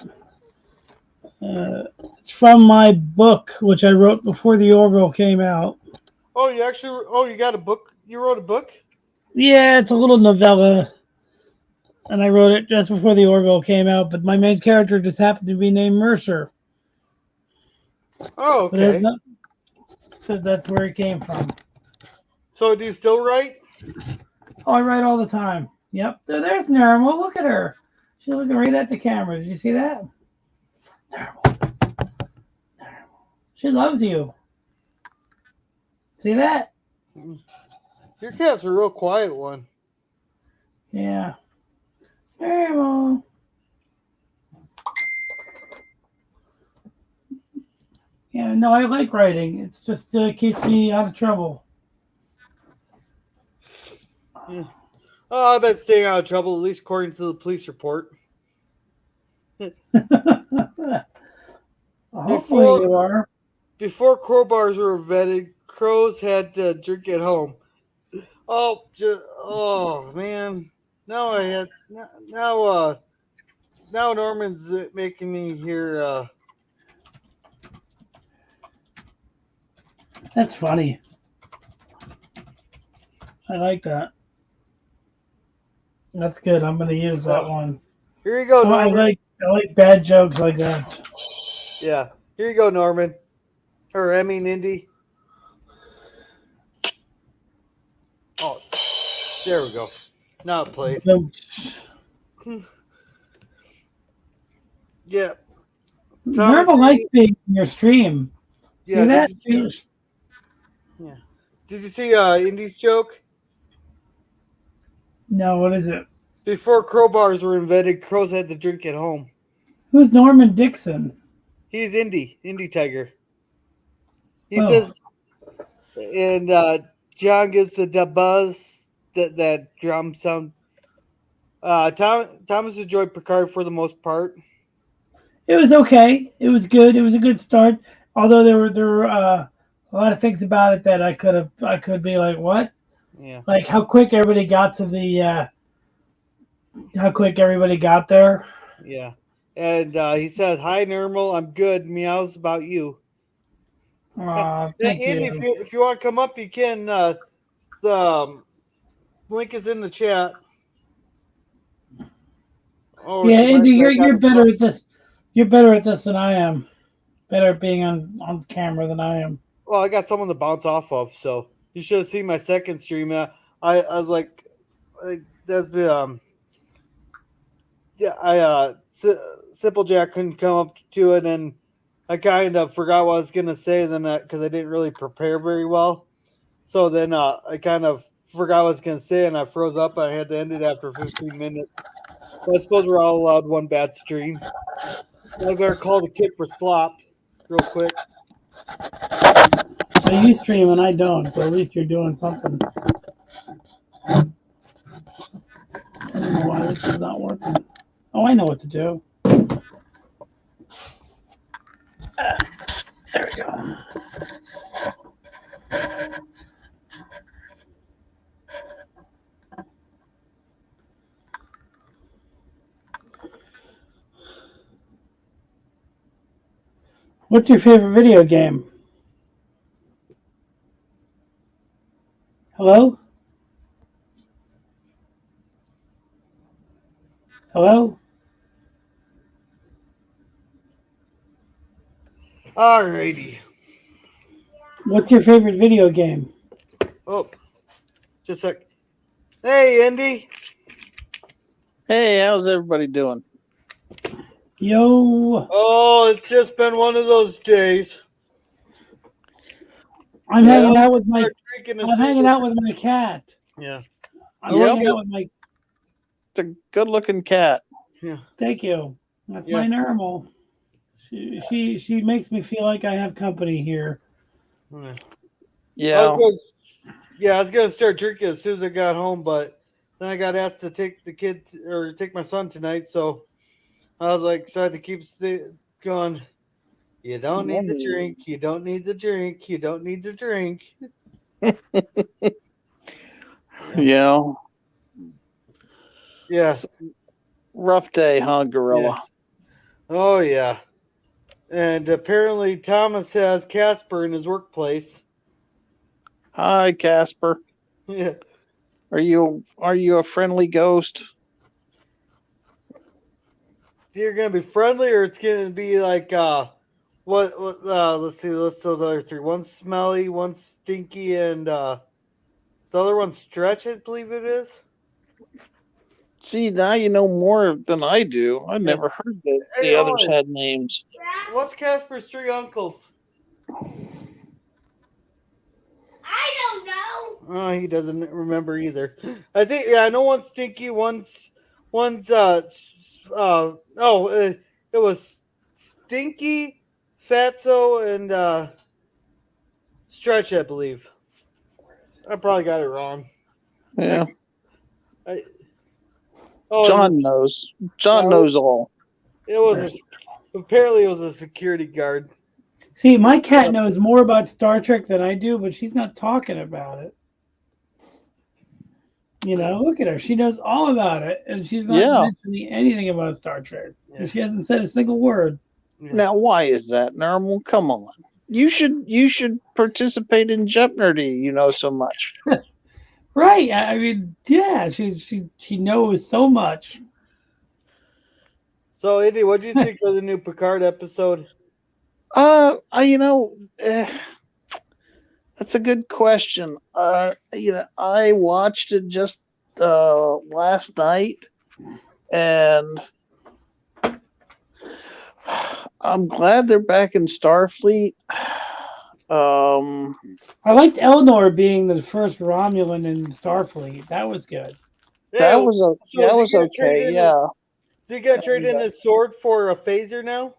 Speaker 1: It's from my book, which I wrote before the Orville came out.
Speaker 2: Oh, you got a book? You wrote a book?
Speaker 1: Yeah, it's a little novella, and I wrote it just before the Orville came out. But my main character just happened to be named Mercer.
Speaker 2: Oh,
Speaker 1: But there's
Speaker 2: okay.
Speaker 1: not, so that's where it came from.
Speaker 2: So do you still write?
Speaker 1: Oh, I write all the time. Yep. There's Normal. Look at her. She's looking right at the camera. Did you see that? Normal. She loves you. See that?
Speaker 2: Your cat's a real quiet one.
Speaker 1: Yeah. Normal. Yeah, no, I like writing. It's just keeps me out of trouble.
Speaker 2: Yeah. Oh, I bet staying out of trouble, at least according to the police report.
Speaker 1: Hopefully
Speaker 2: Before
Speaker 1: you are.
Speaker 2: before crowbars were invented, crows had to drink at home. Oh man. Now I had now Norman's making me hear.
Speaker 1: That's funny. I like that. That's good. I'm gonna use that one.
Speaker 2: Here you go,
Speaker 1: Oh, I
Speaker 2: Norman.
Speaker 1: like bad jokes like that.
Speaker 2: Yeah, here you go, Norman. Or I mean, Indy. Oh, there we go. Now it played. Yeah, Thomas.
Speaker 1: Normal likes being in your stream. See
Speaker 2: Yeah,
Speaker 1: that?
Speaker 2: yeah. Did you see Indy's joke?
Speaker 1: No, what is it?
Speaker 2: Before crowbars were invented, crows had to drink at home.
Speaker 1: Who's Norman Dixon?
Speaker 2: He's Indy Tiger. He
Speaker 1: Oh,
Speaker 2: says, and John gives the buzz that drum sound. Thomas enjoyed Picard for the most part.
Speaker 1: it was okay. It was good. It was a good start. Although there were a lot of things about it that I could be like, what?
Speaker 2: Yeah,
Speaker 1: Like how quick everybody got to the how quick everybody got there.
Speaker 2: yeah. And he says, "Hi, Normal. I'm good. Meows about you."
Speaker 1: Thank
Speaker 2: Andy,
Speaker 1: you.
Speaker 2: if you want to come up, you can. The link is in the chat. Oh,
Speaker 1: Yeah,
Speaker 2: she might
Speaker 1: Andy,
Speaker 2: have got
Speaker 1: you're
Speaker 2: it.
Speaker 1: better at this. You're better at this than I am. Better at being on camera than I am.
Speaker 2: Well, I got someone to bounce off of, so you should have seen my second stream. I was like that's yeah. Simple Jack couldn't come up to it, and I kind of forgot what I was gonna say. Then because I didn't really prepare very well, so then I kind of forgot what I was gonna say, and I froze up. And I had to end it after 15 minutes. But I suppose we're all allowed one bad stream. I better call the kid for slop real quick.
Speaker 1: So you stream and I don't, so at least you're doing something. I don't know why this is not working. Oh, I know what to do. There we go. What's your favorite video game? Hello? Hello?
Speaker 2: Alrighty.
Speaker 1: What's your favorite video game?
Speaker 2: Oh, just a sec. Hey, Andy.
Speaker 3: Hey, how's everybody doing?
Speaker 1: Yo,
Speaker 2: Oh, it's just been one of those days.
Speaker 1: I'm
Speaker 2: Yeah,
Speaker 1: hanging out with my
Speaker 2: Start drinking as
Speaker 1: I'm
Speaker 2: soon
Speaker 1: hanging
Speaker 2: as-
Speaker 1: out with my cat.
Speaker 2: Yeah.
Speaker 1: I'm
Speaker 3: Yep.
Speaker 1: hanging out with my
Speaker 3: It's a good-looking cat.
Speaker 2: Yeah.
Speaker 1: thank you. That's
Speaker 2: Yeah.
Speaker 1: my normal. She makes me feel like I have company here.
Speaker 2: Yeah.
Speaker 3: Yeah.
Speaker 2: I was gonna start drinking as soon as I got home, but then I got asked to take the kid or take my son tonight, so I was like, so I had to keep going. You don't need to drink. You don't need to drink. You don't need to drink.
Speaker 3: Yeah.
Speaker 2: Yeah.
Speaker 3: Rough day, huh, Gorilla?
Speaker 2: Oh yeah. And apparently Thomas has Casper in his workplace.
Speaker 3: Hi, Casper.
Speaker 2: Yeah.
Speaker 3: Are you a friendly ghost?
Speaker 2: It's either gonna be friendly or it's gonna be like what let's see, let's do the other three. One's smelly, one's stinky, and the other one's stretch, I believe it is.
Speaker 3: See, now you know more than I do. I never heard that
Speaker 2: Hey,
Speaker 3: the others
Speaker 2: Owen.
Speaker 3: had names.
Speaker 2: What's Casper's three uncles?
Speaker 4: I don't know.
Speaker 2: Oh, he doesn't remember either. I know one's stinky, it was stinky, fatso, and stretch, I believe. I probably got it wrong.
Speaker 3: Yeah.
Speaker 2: John
Speaker 3: knows. John knows all.
Speaker 2: Apparently it was a security guard.
Speaker 1: See, my cat knows more about Star Trek than I do, but she's not talking about it. You know, look at her. She knows all about it, and she's not mentioning anything about Star Trek.
Speaker 2: Yeah.
Speaker 1: She hasn't said a single word.
Speaker 2: Yeah.
Speaker 3: Now, why is that, Normal? Come on. You should participate in Jeopardy. You know so much.
Speaker 1: Right. I mean, yeah, she knows so much.
Speaker 2: So, Andy, what do you think of the new Picard episode?
Speaker 3: That's a good question. I watched it just last night, and I'm glad they're back in Starfleet.
Speaker 1: I liked Eleanor being the first Romulan in Starfleet. That was good.
Speaker 3: That was okay. Yeah.
Speaker 2: Is he gonna trade in his sword for a phaser now?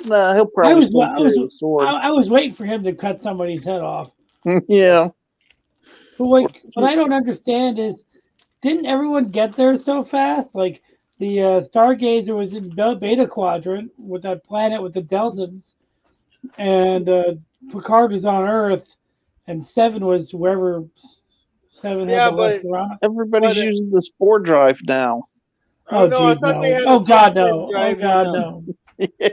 Speaker 3: Nah, he'll probably still carry the sword.
Speaker 1: I was waiting for him to cut somebody's head off.
Speaker 3: Yeah.
Speaker 1: So what I don't understand is, didn't everyone get there so fast? Like the Stargazer was in Beta Quadrant with that planet with the Deltans, and Picard was on Earth, and Seven was wherever Seven had the restaurant.
Speaker 3: Everybody's using the Spore Drive now.
Speaker 2: Oh no! I thought they had.
Speaker 1: Oh God, no! Oh God, no!
Speaker 2: I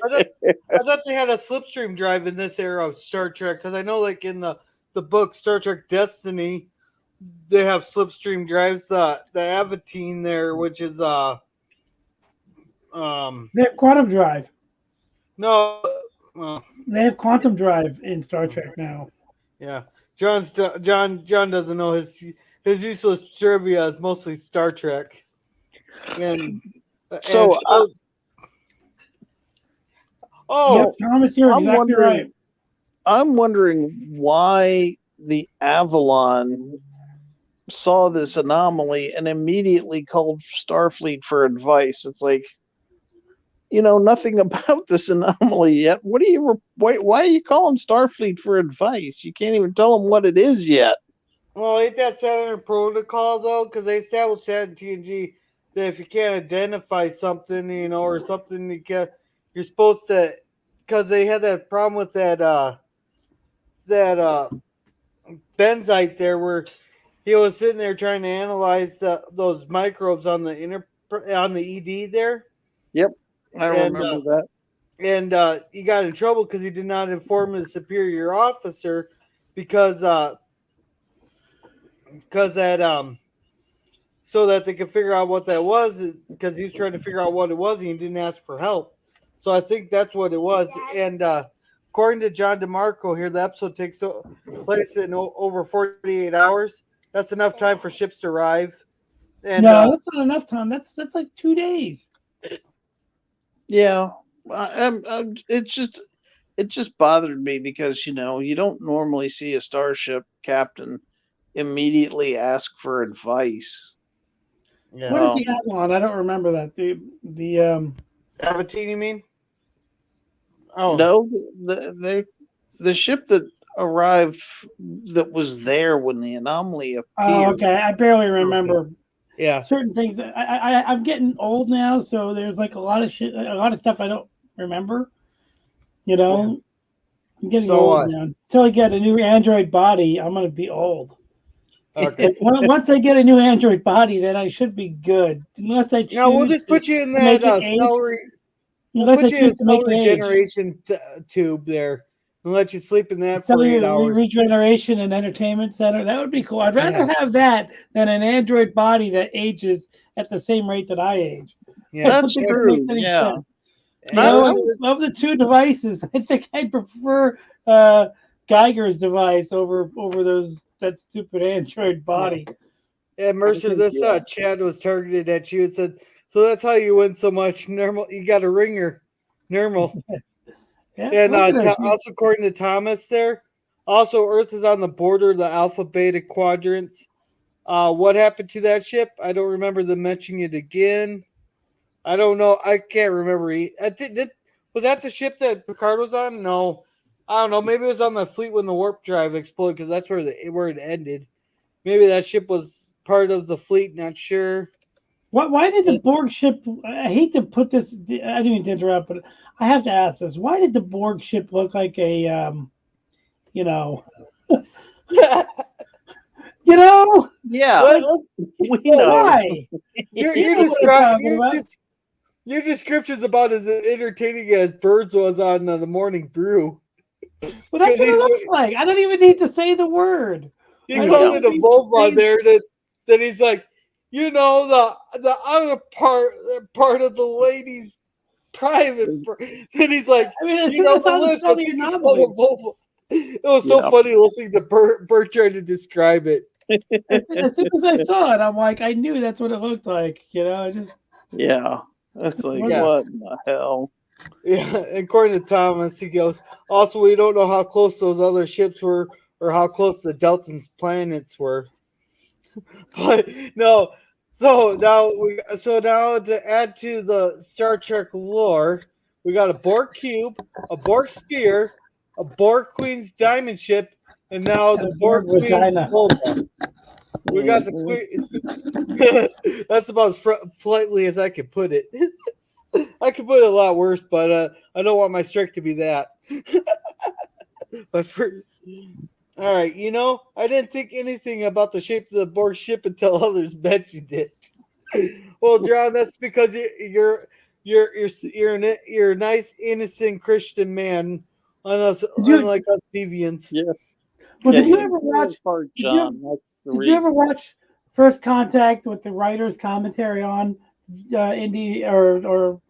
Speaker 2: thought they had a slipstream drive in this era of Star Trek, because I know, like in the book Star Trek Destiny, they have slipstream drives. The Avatine there, which is
Speaker 1: they have quantum drive.
Speaker 2: No,
Speaker 1: they have quantum drive in Star Trek now.
Speaker 2: Yeah, John doesn't know his useless trivia is mostly Star Trek, and
Speaker 3: so.
Speaker 1: Yep, Thomas, you're exactly right.
Speaker 3: I'm wondering why the Avalon saw this anomaly and immediately called Starfleet for advice. It's like, nothing about this anomaly yet. Why are you calling Starfleet for advice? You can't even tell them what it is yet.
Speaker 2: Well, ain't that Saturn protocol though? Because they established that in TNG that if you can't identify something, or something you're supposed to, because they had that problem with that benzite there, where he was sitting there trying to analyze those microbes on the ED there.
Speaker 3: Yep, I remember that.
Speaker 2: and he got in trouble because he did not inform his superior officer because that so that they could figure out what that was, because he was trying to figure out what it was and he didn't ask for help. So I think that's what it was. And according to John DeMarco here, the episode takes place in over 48 hours. That's enough time for ships to arrive. And
Speaker 1: No, that's not enough time. That's like 2 days.
Speaker 3: Yeah, it just bothered me because you don't normally see a starship captain immediately ask for advice.
Speaker 2: yeah.
Speaker 1: What is the Avalon? I don't remember that. The
Speaker 2: Avatine, you mean? Oh
Speaker 3: No, the ship that arrived that was there when the anomaly appeared.
Speaker 1: Oh, okay. I barely remember
Speaker 2: yeah.
Speaker 1: certain things. I'm getting old now, so there's like a lot of shit, a lot of stuff I don't remember. I'm getting
Speaker 2: So
Speaker 1: old
Speaker 2: what?
Speaker 1: now. Until I get a new Android body, I'm gonna be old.
Speaker 2: Okay.
Speaker 1: Once I get a new Android body, then I should be good. Unless I choose.
Speaker 2: Now we'll just put you in
Speaker 1: to make
Speaker 2: that
Speaker 1: it age.
Speaker 2: celery. We'll
Speaker 1: Unless I
Speaker 2: put you in a
Speaker 1: choose to make it
Speaker 2: celery
Speaker 1: age.
Speaker 2: generation tube there and let you sleep in that for
Speaker 1: Cellular
Speaker 2: 8 hours.
Speaker 1: regeneration and entertainment center. That would be cool. I'd rather have that than an Android body that ages at the same rate that I age.
Speaker 2: Yeah,
Speaker 3: That's
Speaker 1: That
Speaker 3: true.
Speaker 1: makes any
Speaker 3: Yeah.
Speaker 1: sense.
Speaker 2: And
Speaker 1: Of the two devices, I think I'd prefer Geiger's device over that stupid Android body.
Speaker 2: Yeah, Mercer, this Chad was targeted at you and said, so that's how you win so much. Normal, you got a ringer. Normal.
Speaker 1: Yeah,
Speaker 2: And
Speaker 1: look at it.
Speaker 2: also, according to Thomas there, also Earth is on the border of the Alpha Beta quadrants. What happened to that ship? I don't remember them mentioning it again. I don't know. I can't remember. Was that the ship that Picard was on? No. I don't know. Maybe it was on the fleet when the warp drive exploded, because that's where it ended. Maybe that ship was part of the fleet. Not sure.
Speaker 1: Why did the Borg ship? I hate to put this. I didn't mean to interrupt, but I have to ask this. Why did the Borg ship look like a, you know,
Speaker 3: Yeah.
Speaker 1: we know
Speaker 3: Why?
Speaker 2: Your description's about as entertaining as Birds was on the Morning Brew.
Speaker 1: Well, that's what it looks like. I don't even need to say the word.
Speaker 2: He called it a vulva there. That he's like, the outer part of the lady's private. Then he's like, the lips. I think he called it vulva. It was so funny listening to Bert trying to describe it.
Speaker 1: As soon as I saw it, I'm like, I knew that's what it looked like.
Speaker 3: That's like, what in the hell?
Speaker 2: Yeah, and according to Thomas, he goes, also, we don't know how close those other ships were or how close the Delta's planets were. But no, so now to add to the Star Trek lore, we got a Borg cube, a Borg spear, a Borg Queen's diamond ship, and now the Borg Queen's vulva. We got the Queen. That's about as politely as I could put it. I could put it a lot worse, but I don't want my strike to be that. All right, I didn't think anything about the shape of the Borg ship until others mentioned it. Well, John, that's because you're a nice, innocent Christian man, unlike us deviants.
Speaker 3: Yeah.
Speaker 1: Well, did you ever watch?
Speaker 3: John? That's the
Speaker 1: Did
Speaker 3: reason.
Speaker 1: you ever watch First Contact with the writer's commentary on Indy or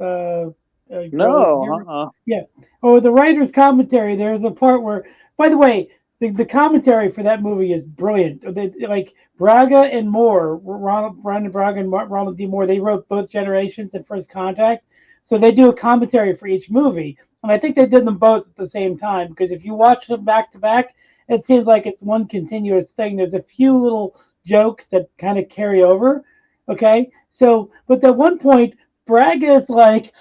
Speaker 3: No.
Speaker 1: Yeah. Oh, the writer's commentary. There's a part where, by the way, the commentary for that movie is brilliant. Like Braga and Moore, Brandon Braga and Ronald D. Moore, they wrote both Generations and First Contact, so they do a commentary for each movie, and I think they did them both at the same time, because if you watch them back to back, it seems like it's one continuous thing. There's a few little jokes that kind of carry over. Okay, so but at one point, Braga is like,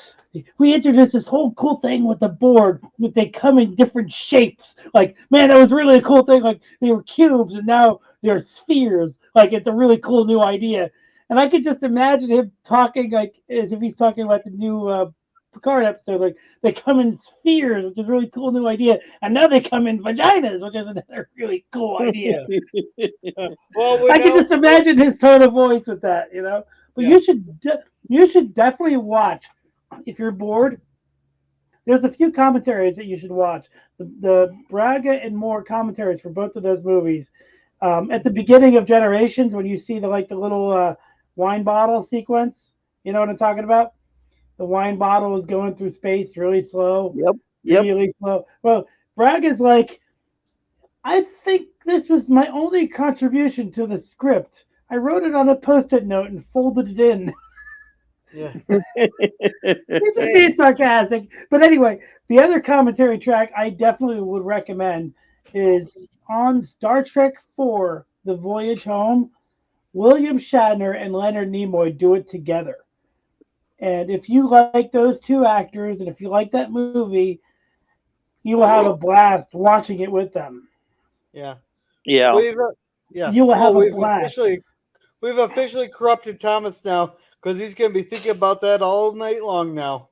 Speaker 1: we introduced this whole cool thing with the Borg, that they come in different shapes. Like, man, that was really a cool thing. Like, they were cubes and now they're spheres. Like, it's a really cool new idea. And I could just imagine him talking like as if he's talking about the new Picard episode. Like, they come in spheres, which is a really cool new idea. And now they come in vaginas, which is another really cool idea.
Speaker 2: Well,
Speaker 1: I can just imagine his tone of voice with that, But you should definitely watch, if you're bored, there's a few commentaries that you should watch. The Braga and Moore commentaries for both of those movies. At the beginning of Generations, when you see the little wine bottle sequence, you know what I'm talking about? The wine bottle is going through space really slow,
Speaker 3: Yep.
Speaker 1: really slow. Well, Braga's like, I think this was my only contribution to the script. I wrote it on a post-it note and folded it in.
Speaker 2: Yeah.
Speaker 1: This is being sarcastic. But anyway, the other commentary track I definitely would recommend is on Star Trek IV, The Voyage Home. William Shatner and Leonard Nimoy do it together. And if you like those two actors and if you like that movie, you will have a blast watching it with them.
Speaker 2: Yeah.
Speaker 3: Yeah.
Speaker 1: You will have a blast.
Speaker 2: We've officially corrupted Thomas now because he's going to be thinking about that all night long now.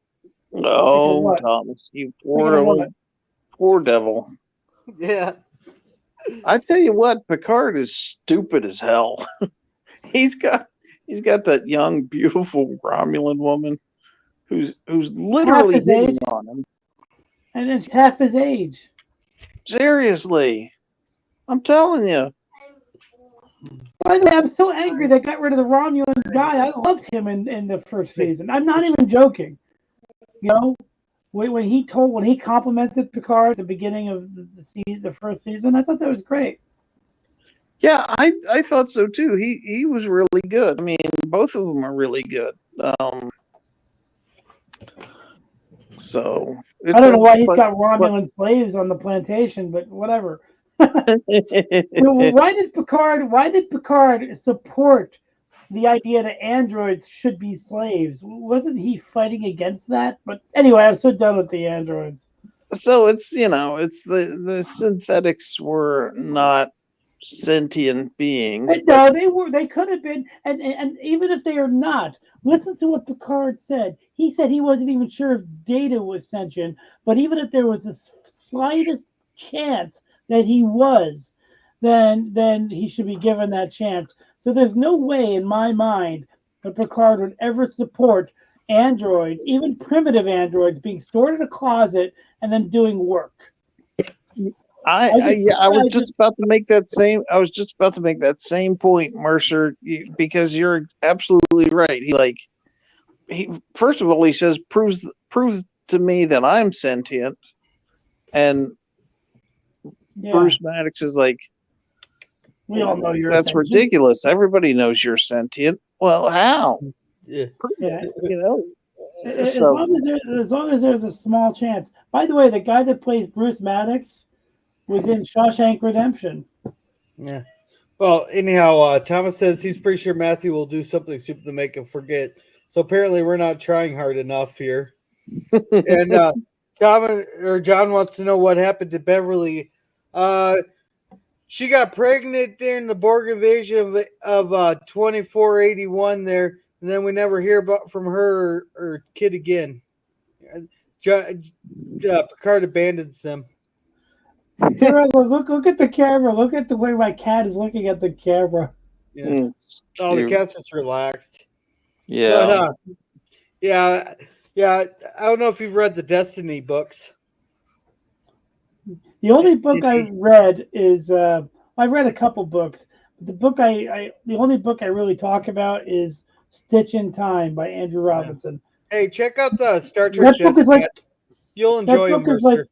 Speaker 3: Oh,
Speaker 1: what?
Speaker 3: Thomas, you
Speaker 1: Thinking of
Speaker 3: poor devil.
Speaker 2: Yeah.
Speaker 3: I tell you what, Picard is stupid as hell. he's got that young, beautiful Romulan woman who's literally
Speaker 1: his age.
Speaker 3: hitting on him.
Speaker 1: And it's half his age.
Speaker 3: Seriously, I'm telling you.
Speaker 1: By the way, I'm so angry they got rid of the Romulan guy. I loved him in the first season. I'm not even joking. You know, when he complimented Picard at the beginning of the first season, I thought that was great.
Speaker 3: Yeah, I thought so too. He was really good. I mean, both of them are really good. So
Speaker 1: I don't know why he's got Romulan slaves on the plantation, but whatever. Why did Picard support the idea that androids should be slaves? Wasn't he fighting against that? But anyway, I'm so done with the androids.
Speaker 3: So it's the synthetics were not sentient beings.
Speaker 1: No, they were. They could have been, and even if they are not, listen to what Picard said. He said he wasn't even sure if Data was sentient, but even if there was the slightest chance that he was, then he should be given that chance. So there's no way in my mind that Picard would ever support androids, even primitive androids, being stored in a closet and then doing work.
Speaker 3: I was just about to make that same point, Mercer, because you're absolutely right. He first of all, he says, prove to me that I'm sentient, and Bruce Maddox is like,
Speaker 1: we all know you're
Speaker 3: that's
Speaker 1: sentient.
Speaker 3: ridiculous. Everybody knows you're sentient. Well, how?
Speaker 2: Yeah.
Speaker 3: You know.
Speaker 1: As long as there's a small chance. By the way, the guy that plays Bruce Maddox was in Shawshank Redemption.
Speaker 2: Yeah. Well, anyhow, Thomas says he's pretty sure Matthew will do something stupid to make him forget. So apparently we're not trying hard enough here. And John wants to know what happened to Beverly. She got pregnant during the Borg invasion of 2481 there, and then we never hear from her or kid again. Picard abandons them.
Speaker 1: Look at the camera. Look at the way my cat is looking at the camera.
Speaker 2: Yeah. The cat's just relaxed.
Speaker 3: Yeah.
Speaker 2: But, yeah. I don't know if you've read the Destiny books.
Speaker 1: The only book I read is I read a couple books. But the only book I really talk about is Stitch in Time by Andrew Robinson.
Speaker 2: Hey, check out the Star Trek Destiny. You'll enjoy it, Mercer.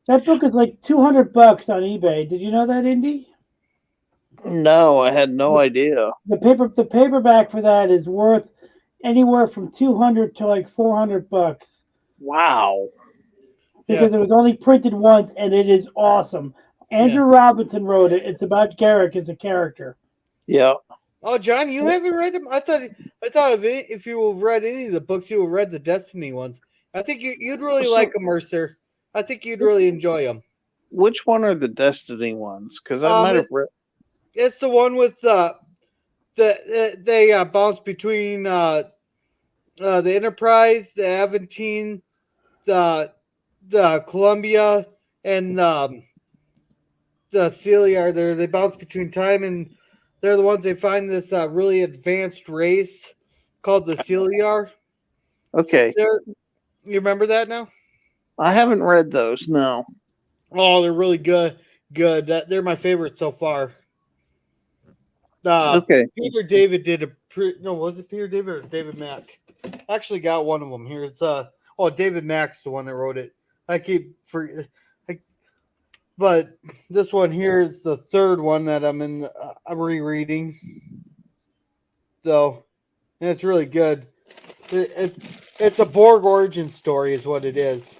Speaker 1: That book is like $200 on eBay. Did you know that, Indy?
Speaker 3: No, I had no idea.
Speaker 1: The paperback for that is worth anywhere from $200 to like $400.
Speaker 3: Wow.
Speaker 1: Because it was only printed once, and it is awesome. Andrew Robinson wrote it. It's about Garrick as a character.
Speaker 3: Yeah.
Speaker 2: Oh, John, you haven't read them? I thought if you have read any of the books, you have read the Destiny ones. I think you'd really like them, Mercer. I think you'd really enjoy them.
Speaker 3: Which one are the Destiny ones? Because I might have read.
Speaker 2: It's the one with they bounce between the Enterprise, the Aventine, the Columbia, and the Celiar. They bounce between time, and they're the ones they find this really advanced race called the Celiar.
Speaker 3: Okay.
Speaker 2: You remember that now?
Speaker 3: I haven't read those. No.
Speaker 2: Oh, they're really good. Good. They're my favorite so far.
Speaker 3: Okay.
Speaker 2: Peter David did no, was it Peter David or David Mack? I actually got one of them here. It's David Mack's the one that wrote it. I keep for, but this one here is the third one that I'm rereading. So, and it's really good. It's a Borg origin story, is what it is.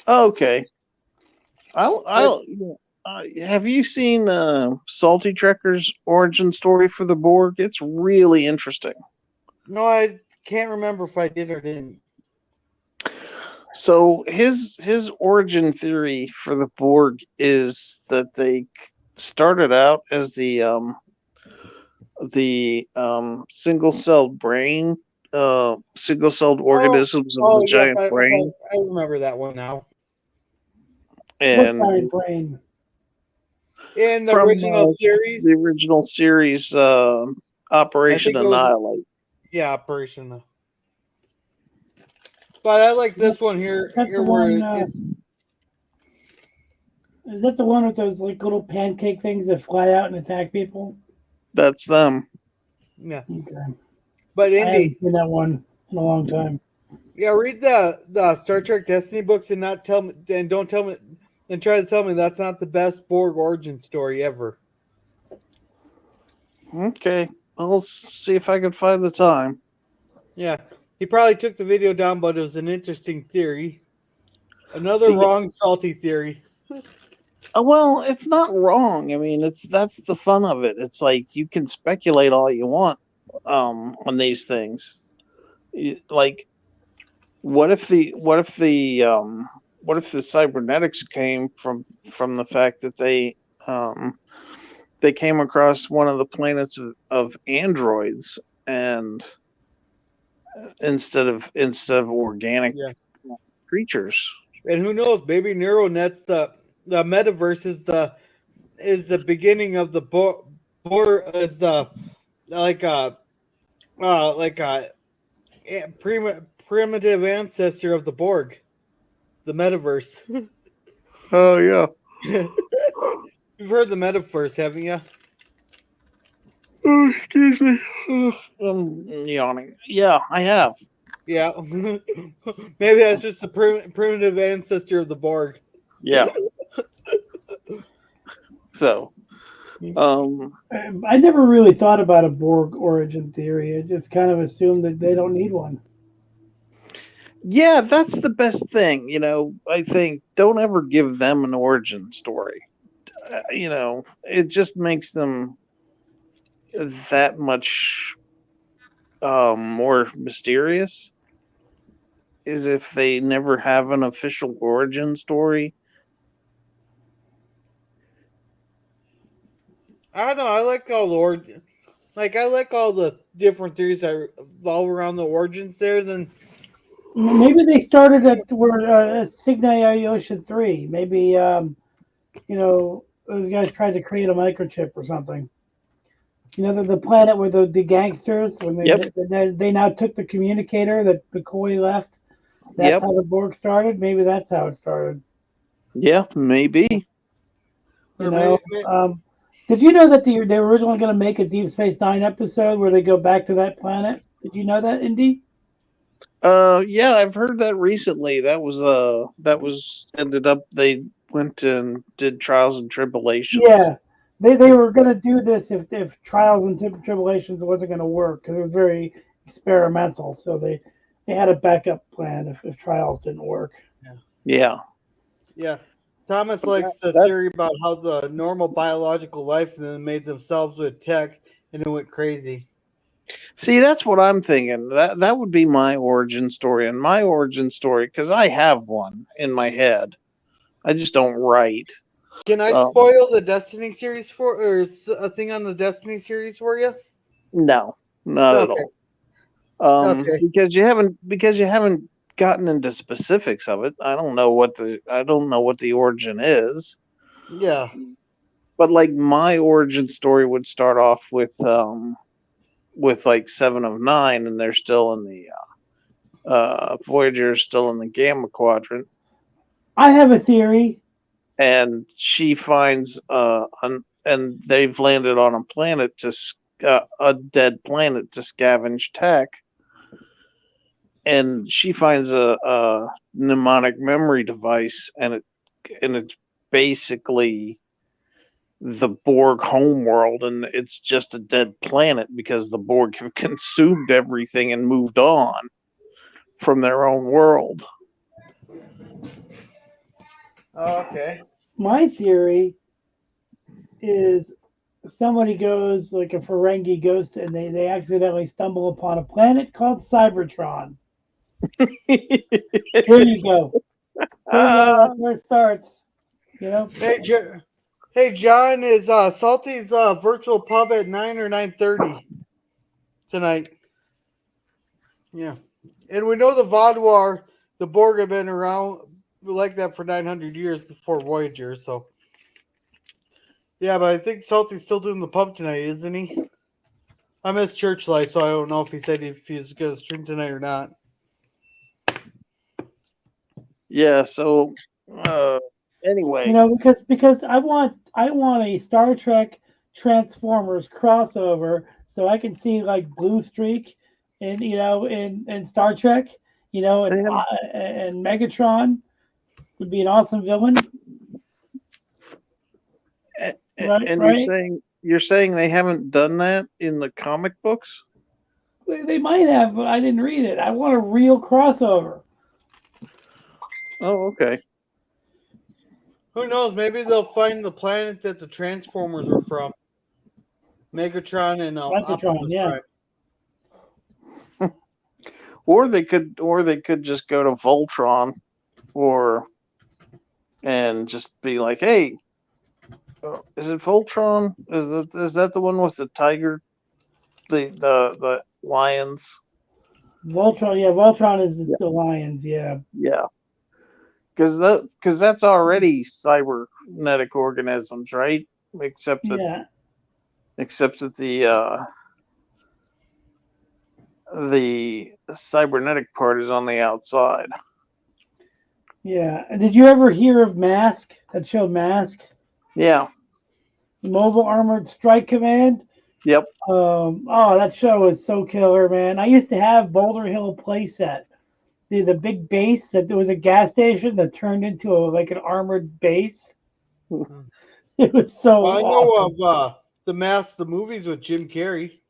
Speaker 3: Okay. Have you seen Salty Trekker's origin story for the Borg? It's really interesting.
Speaker 2: No, I can't remember if I did or didn't.
Speaker 3: So his origin theory for the Borg is that they started out as the single-celled brain, single-celled organisms of the giant brain.
Speaker 2: I remember that one now.
Speaker 3: And
Speaker 1: what giant brain?
Speaker 2: In the
Speaker 3: from,
Speaker 2: original series,
Speaker 3: the original series, Operation Annihilate.
Speaker 2: Yeah, Operation. But I like this one here.
Speaker 1: That's
Speaker 2: Here
Speaker 1: the
Speaker 2: where
Speaker 1: one,
Speaker 2: it's
Speaker 1: Is that the one with those like little pancake things that fly out and attack people?
Speaker 3: That's them.
Speaker 2: yeah.
Speaker 1: Okay.
Speaker 2: But
Speaker 1: I
Speaker 2: Indy,
Speaker 1: haven't seen that one in a long time.
Speaker 2: yeah, read the Star Trek Destiny books and not tell me, and don't tell me, and try to tell me that's not the best Borg origin story ever.
Speaker 3: Okay, I'll see if I can find the time.
Speaker 2: Yeah, he probably took the video down, but it was an interesting theory. Another wrong, salty theory.
Speaker 3: Well, it's not wrong. I mean, that's the fun of it. It's like you can speculate all you want on these things. Like, what if the cybernetics came from the fact that they came across one of the planets of androids, and instead of organic creatures.
Speaker 2: And who knows? Maybe NeuroNet's the metaverse is the beginning of the is the like a primitive ancestor of the Borg, the metaverse.
Speaker 3: Oh yeah.
Speaker 2: You've heard the metaverse, haven't you?
Speaker 3: Oh, excuse me. I'm yawning. Yeah, I have.
Speaker 2: Yeah. Maybe that's just the primitive ancestor of the Borg.
Speaker 3: Yeah. So,
Speaker 1: I never really thought about a Borg origin theory. I just kind of assumed that they don't need one.
Speaker 3: yeah, that's the best thing. I think don't ever give them an origin story. It just makes them that much more mysterious. Is if they never have an official origin story.
Speaker 2: I don't know. I like all the different theories that revolve around the origins there. Then
Speaker 1: Maybe they started at where Cygni Iosha 3. Maybe those guys tried to create a microchip or something. The planet where the gangsters, when they now took the communicator that McCoy left. That's how the Borg started. Maybe that's how it started.
Speaker 3: Yeah, maybe.
Speaker 1: Did you know that they were originally going to make a Deep Space Nine episode where they go back to that planet? Did you know that, Indy?
Speaker 3: Yeah, I've heard that recently. That was ended up they went and did Trials and Tribulations.
Speaker 1: Yeah, they were going to do this if Trials and Tribulations wasn't going to work because it was very experimental. So they had a backup plan if Trials didn't work.
Speaker 3: Yeah.
Speaker 2: Yeah. Thomas likes the theory about how the normal biological life and then made themselves with tech and it went crazy.
Speaker 3: See, that's what I'm thinking. That would be my origin story. And my origin story, because I have one in my head. I just don't write.
Speaker 2: Can I spoil the Destiny series or a thing on the Destiny series for you?
Speaker 3: No, not at all.
Speaker 2: Okay.
Speaker 3: Because you haven't gotten into specifics of it. I don't know what the origin is.
Speaker 2: Yeah.
Speaker 3: But like my origin story would start off with like 7 of 9, and they're still in the Voyager's still in the Gamma Quadrant,
Speaker 1: I have a theory.
Speaker 3: and she finds and they've landed on a planet a dead planet to scavenge tech, and she finds a mnemonic memory device, and it's basically the Borg homeworld, and it's just a dead planet because the Borg have consumed everything and moved on from their own world.
Speaker 2: Oh, okay.
Speaker 1: My theory is somebody goes like a Ferengi ghost and they accidentally stumble upon a planet called Cybertron. There you go. That's where it starts. You know?
Speaker 2: Hey, John, is Salty's virtual pub at 9 or 9:30 tonight? Yeah, and we know the Vaadwaur, the Borg have been around like that for 900 years before Voyager. So, yeah, but I think Salty's still doing the pub tonight, isn't he? I missed church life, so I don't know if he said if he's going to stream tonight or not.
Speaker 3: Yeah. So, anyway,
Speaker 1: You know, because I want a Star Trek Transformers crossover so I can see like Blue Streak in Star Trek, and Megatron would be an awesome villain.
Speaker 3: and you're saying they haven't done that in the comic books?
Speaker 1: They might have, but I didn't read it. I want a real crossover.
Speaker 3: Oh, okay.
Speaker 2: Who knows? Maybe they'll find the planet that the Transformers were from. Megatron and Optimus
Speaker 1: yeah.
Speaker 2: Prime.
Speaker 3: Or they could just go to Voltron, and just be like, hey, is it Voltron? Is that the one with the tiger, the lions?
Speaker 1: Voltron, yeah, Voltron is the lions, yeah.
Speaker 3: Yeah. Because that's already cybernetic organisms, right? Except that the cybernetic part is on the outside.
Speaker 1: Yeah. And did you ever hear of Mask? That show Mask?
Speaker 3: Yeah.
Speaker 1: Mobile Armored Strike Command?
Speaker 3: Yep.
Speaker 1: That show was so killer, man. I used to have Boulder Hill playset. The big base that there was a gas station that turned into an armored base. It was so
Speaker 2: I
Speaker 1: awesome.
Speaker 2: know of the Mask, the movies with Jim Carrey.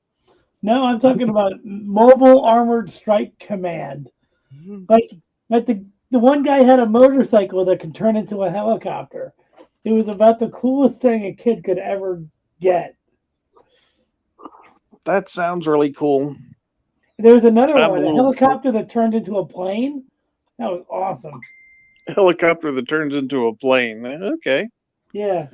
Speaker 1: No, I'm talking about Mobile Armored Strike Command. Like the one guy had a motorcycle that could turn into a helicopter. It was about the coolest thing a kid could ever get.
Speaker 3: That sounds really cool.
Speaker 1: There was another one, a helicopter that turned into a plane. That was awesome.
Speaker 3: A helicopter that turns into a plane. Okay.
Speaker 1: Yeah.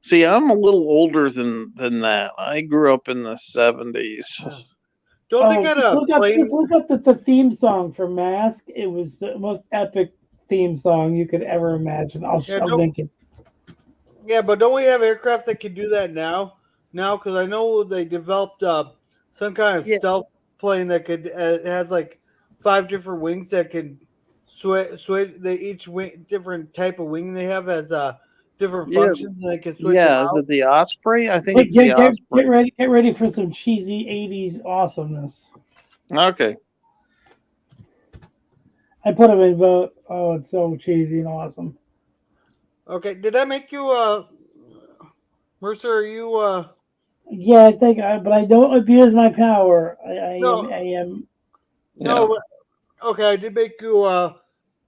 Speaker 3: See, I'm a little older than that. I grew up in the 70s.
Speaker 2: Don't they got a plane?
Speaker 1: Look up the theme song for Mask. It was the most epic theme song you could ever imagine. I'll link it.
Speaker 2: Yeah, but don't we have aircraft that can do that now? Because I know they developed some kind of stealth plane that could it has like 5 different wings that can switch. Each wing, different type of wing they have has different functions, and they can switch.
Speaker 3: Yeah, is it the Osprey? I think it's the Osprey.
Speaker 1: Get ready for some cheesy 80s awesomeness.
Speaker 3: Okay.
Speaker 1: I put them in vote. Oh, it's so cheesy and awesome.
Speaker 2: Okay, did I make you Mercer? Are you
Speaker 1: Yeah, I think, but I don't abuse my power. I am.
Speaker 2: No, okay. I did make you a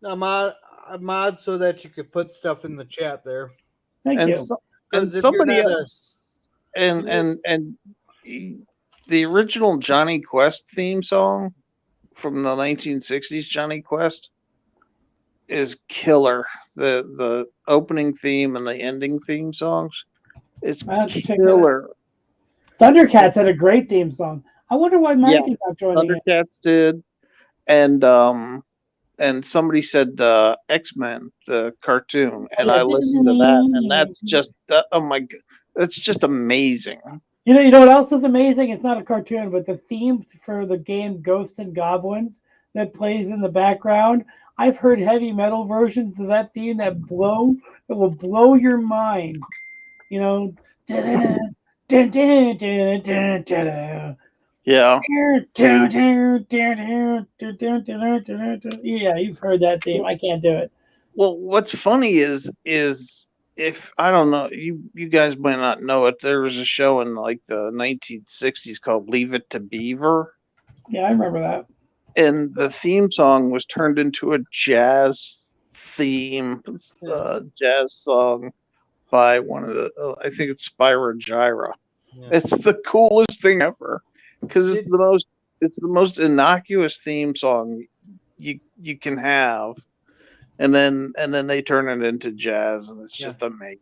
Speaker 2: mod so that you could put stuff in the chat there.
Speaker 1: Thank you.
Speaker 3: And somebody else, and the original Johnny Quest theme song from the 1960s, Johnny Quest, is killer. The opening theme and the ending theme songs, it's killer.
Speaker 1: Thundercats had a great theme song. I wonder why Mike is not joining.
Speaker 3: Thundercats did, and somebody said X-Men, the cartoon, and I listened to that, and that's just oh my god, that's just amazing.
Speaker 1: You know what else is amazing? It's not a cartoon, but the theme for the game Ghosts and Goblins, that plays in the background. I've heard heavy metal versions of that theme that will blow your mind. You know, da-da-da, da-da-da-da-da-da-da.
Speaker 3: Yeah.
Speaker 1: Yeah, you've heard that theme. I can't do it.
Speaker 3: Well, what's funny is if I don't know, you guys might not know it. There was a show in like the 1960s called Leave It to Beaver,
Speaker 1: Yeah, I remember that.
Speaker 3: and the theme song was turned into a jazz theme, jazz song by one of the I think it's Spyro Gyra.
Speaker 2: Yeah.
Speaker 3: It's the coolest thing ever because it's the most innocuous theme song you can have. And then they turn it into jazz, and it's just amazing.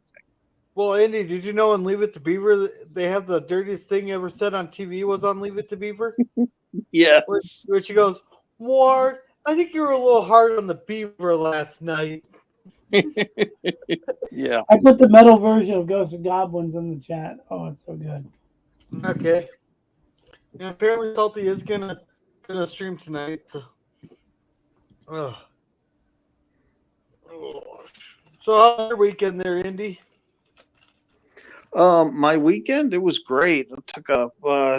Speaker 2: Well, Andy, did you know in Leave It to Beaver they have the dirtiest thing ever said on TV was on Leave It to Beaver?
Speaker 3: Yes.
Speaker 2: Where she goes, Ward, I think you were a little hard on the beaver last night.
Speaker 3: Yeah.
Speaker 1: I put the metal version of Ghosts and Goblins in the chat. Oh, it's so good.
Speaker 2: Okay. And apparently Salty is gonna stream tonight. So, so how's your weekend there, Indy?
Speaker 3: My weekend, it was great. I took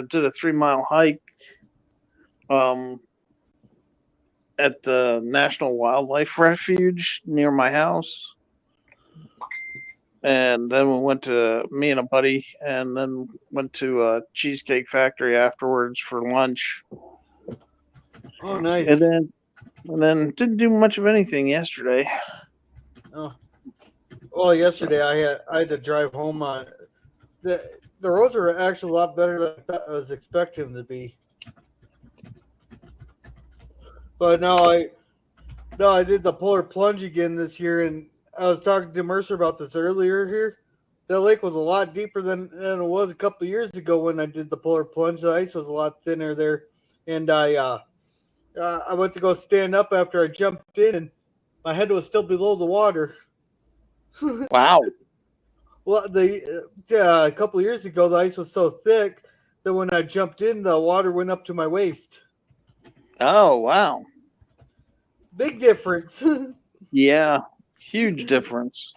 Speaker 3: did a 3-mile hike at the National Wildlife Refuge near my house. And then we went to me and a buddy, and then went to a Cheesecake Factory afterwards for lunch.
Speaker 2: Oh, nice.
Speaker 3: And then didn't do much of anything yesterday.
Speaker 2: Oh. Well, yesterday I had to drive home. The roads are actually a lot better than I was expecting them to be. But no, I did the polar plunge again this year, and I was talking to Mercer about this earlier here. That lake was a lot deeper than it was a couple of years ago when I did the polar plunge. The ice was a lot thinner there, and I went to go stand up after I jumped in, and my head was still below the water.
Speaker 3: Wow.
Speaker 2: Well, a couple of years ago, the ice was so thick that when I jumped in, the water went up to my waist.
Speaker 3: Oh, wow.
Speaker 2: Big difference.
Speaker 3: Yeah. Huge difference.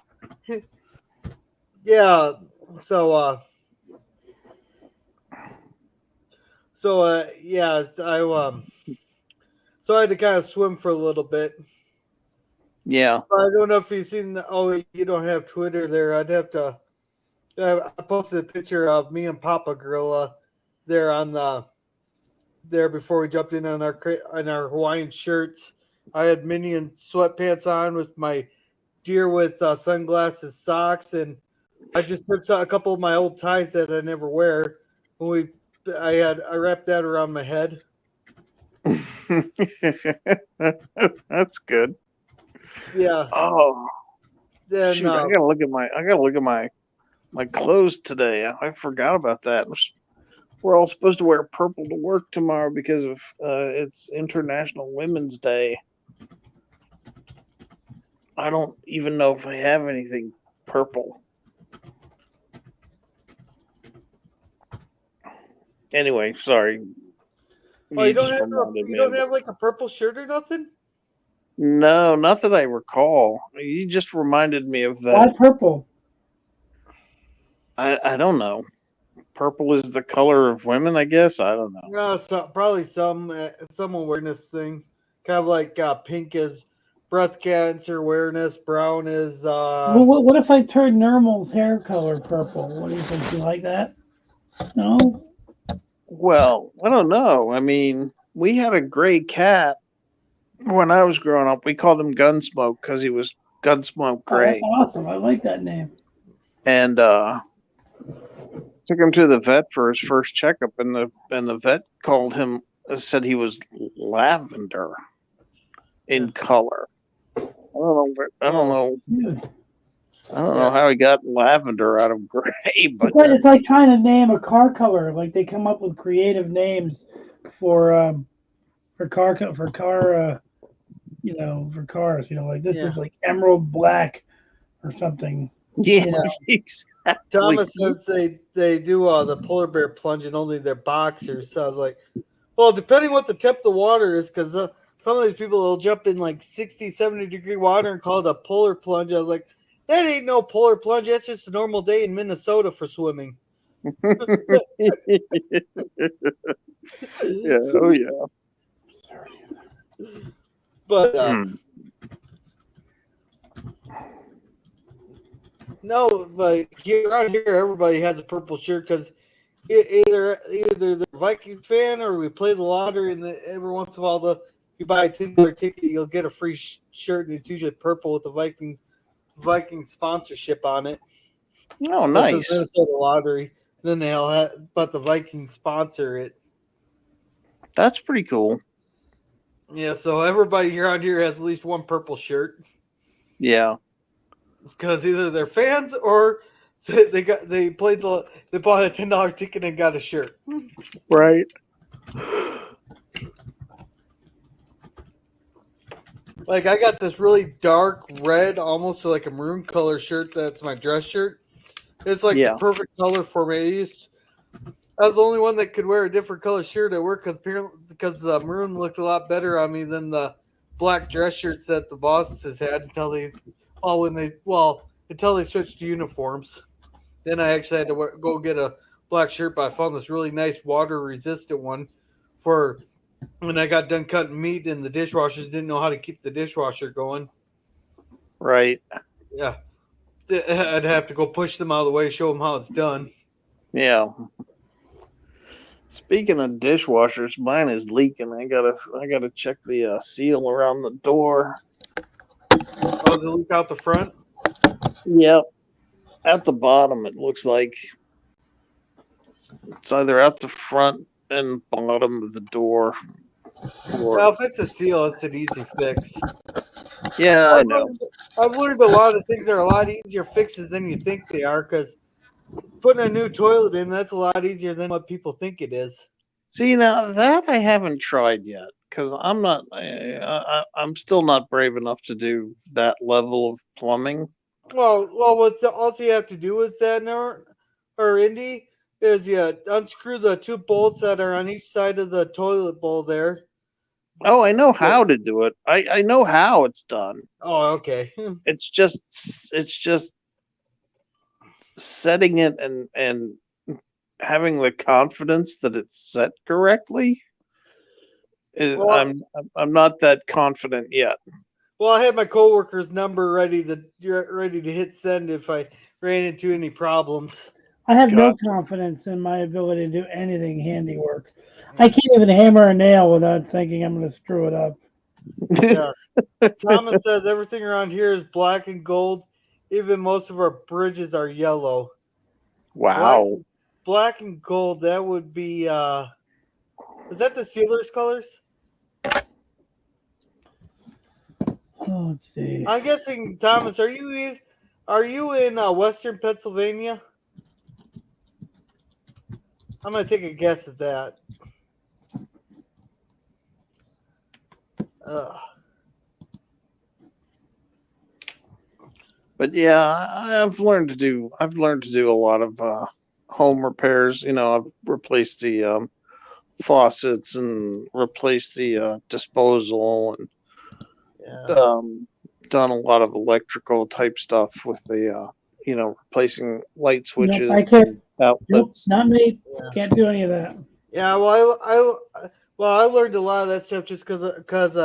Speaker 2: Yeah. So yeah, so I had to kind of swim for a little bit.
Speaker 3: Yeah.
Speaker 2: I don't know if you've seen. You don't have Twitter there. I'd have to. I posted a picture of me and Papa Gorilla there there before we jumped in on our Hawaiian shirts. I had Minion sweatpants on with my deer with sunglasses, socks, and I just took a couple of my old ties that I never wear. I wrapped that around my head.
Speaker 3: That's good.
Speaker 2: Yeah.
Speaker 3: Oh.
Speaker 2: Then
Speaker 3: Shoot, I gotta look at my clothes today. I forgot about that. We're all supposed to wear purple to work tomorrow because of it's International Women's Day. I don't even know if I have anything purple. Anyway, sorry.
Speaker 2: you don't have like a purple shirt or nothing?
Speaker 3: No, not that I recall. You just reminded me of that.
Speaker 1: Why purple?
Speaker 3: I don't know. Purple is the color of women, I guess. I don't know.
Speaker 2: No, probably some awareness thing. Kind of like pink is breast cancer awareness, brown is.
Speaker 1: Well, what if I turn Nermal's hair color purple? What do you think? You like that? No.
Speaker 3: Well, I don't know. I mean, we had a gray cat when I was growing up. We called him Gunsmoke because he was Gunsmoke Gray.
Speaker 1: Oh, that's awesome. I like that name.
Speaker 3: And took him to the vet for his first checkup, and the vet said he was lavender in color. I don't know how he got lavender out of gray, but
Speaker 1: it's like trying to name a car color. Like they come up with creative names for cars. Like this is like emerald black or something.
Speaker 3: Yeah, exactly.
Speaker 2: Thomas says they do the polar bear plunge and only their boxers. So I was like, well, depending what the temp of the water is, because some of these people will jump in like 60, 70-degree water and call it a polar plunge. I was like, that ain't no polar plunge. That's just a normal day in Minnesota for swimming.
Speaker 3: Yeah. Oh yeah.
Speaker 2: But
Speaker 3: Hmm.
Speaker 2: no, but here around here, everybody has a purple shirt because either they're a Vikings fan or we play the lottery, and every once in a while, you buy a $10 ticket, you'll get a free shirt, and it's usually purple with the Vikings sponsorship on it.
Speaker 3: Oh,
Speaker 2: This is
Speaker 3: nice.
Speaker 2: Minnesota lottery. Then they'll but the Vikings sponsor it.
Speaker 3: That's pretty cool.
Speaker 2: Yeah, so everybody around here has at least one purple shirt
Speaker 3: Yeah.
Speaker 2: because either they're fans or they bought a $10 ticket and got a shirt.
Speaker 3: Right.
Speaker 2: Like I got this really dark red, almost like a maroon color shirt. That's my dress shirt. It's like
Speaker 3: Yeah.
Speaker 2: the perfect color for me. I was the only one that could wear a different color shirt at work because the maroon looked a lot better on me than the black dress shirts that the bosses had until they switched to uniforms. Then I actually had to go get a black shirt, but I found this really nice water resistant one for when I got done cutting meat and the dishwashers didn't know how to keep the dishwasher going.
Speaker 3: Right.
Speaker 2: Yeah. I'd have to go push them out of the way, show them how it's done.
Speaker 3: Yeah. Speaking of dishwashers, mine is leaking. I gotta check the seal around the door.
Speaker 2: Oh, does it leak out the front?
Speaker 3: Yep. At the bottom, it looks like it's either at the front and bottom of the door.
Speaker 2: Well, if it's a seal, it's an easy fix.
Speaker 3: Yeah, I know.
Speaker 2: I've learned a lot of things are a lot easier fixes than you think they are because putting a new toilet in, that's a lot easier than what people think it is.
Speaker 3: See, now that I haven't tried yet because I'm not. I'm still not brave enough to do that level of plumbing.
Speaker 2: Well, all you have to do with that now, or Indy, is you unscrew the two bolts that are on each side of the toilet bowl there.
Speaker 3: Oh, I know how to do it. I know how it's done.
Speaker 2: Oh, okay.
Speaker 3: It's just setting it and having the confidence that it's set correctly.
Speaker 2: Well,
Speaker 3: I'm not that confident yet.
Speaker 2: Well, I had my coworker's number ready to hit send if I ran into any problems.
Speaker 1: I have no
Speaker 3: Gotcha.
Speaker 1: confidence in my ability to do anything handiwork. I can't even hammer a nail without thinking I'm going to screw it up.
Speaker 2: Yeah. Thomas says everything around here is black and gold. Even most of our bridges are yellow.
Speaker 3: Wow.
Speaker 2: Black and gold, that would be is that the Steelers colors?
Speaker 1: Oh, let's see.
Speaker 2: I'm guessing, Thomas, are you in Western Pennsylvania? I'm gonna take a guess at that.
Speaker 3: But yeah, I've learned to do a lot of home repairs. You know, I've replaced the faucets and replaced the disposal and done a lot of electrical type stuff with the replacing light switches.
Speaker 1: Nope, I can't.
Speaker 3: and
Speaker 1: Nope,
Speaker 3: outlets.
Speaker 1: not me.
Speaker 2: Yeah.
Speaker 1: Can't do any of that.
Speaker 2: Yeah, well, I learned a lot of that stuff just because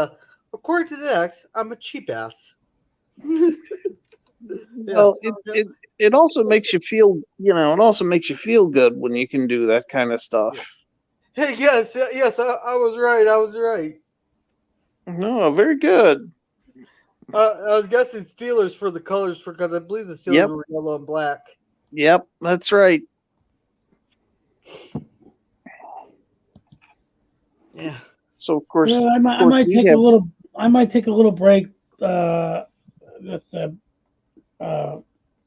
Speaker 2: according to the X, I'm a cheap ass.
Speaker 3: Well, it also makes you feel, it also makes you feel good when you can do that kind of stuff.
Speaker 2: Hey, yes, I was right.
Speaker 3: No, very good.
Speaker 2: I was guessing Steelers for the colors because I believe the Steelers were yellow and black.
Speaker 3: Yep, that's right.
Speaker 2: Yeah.
Speaker 3: So of course,
Speaker 1: Yeah, I might take a little break. Just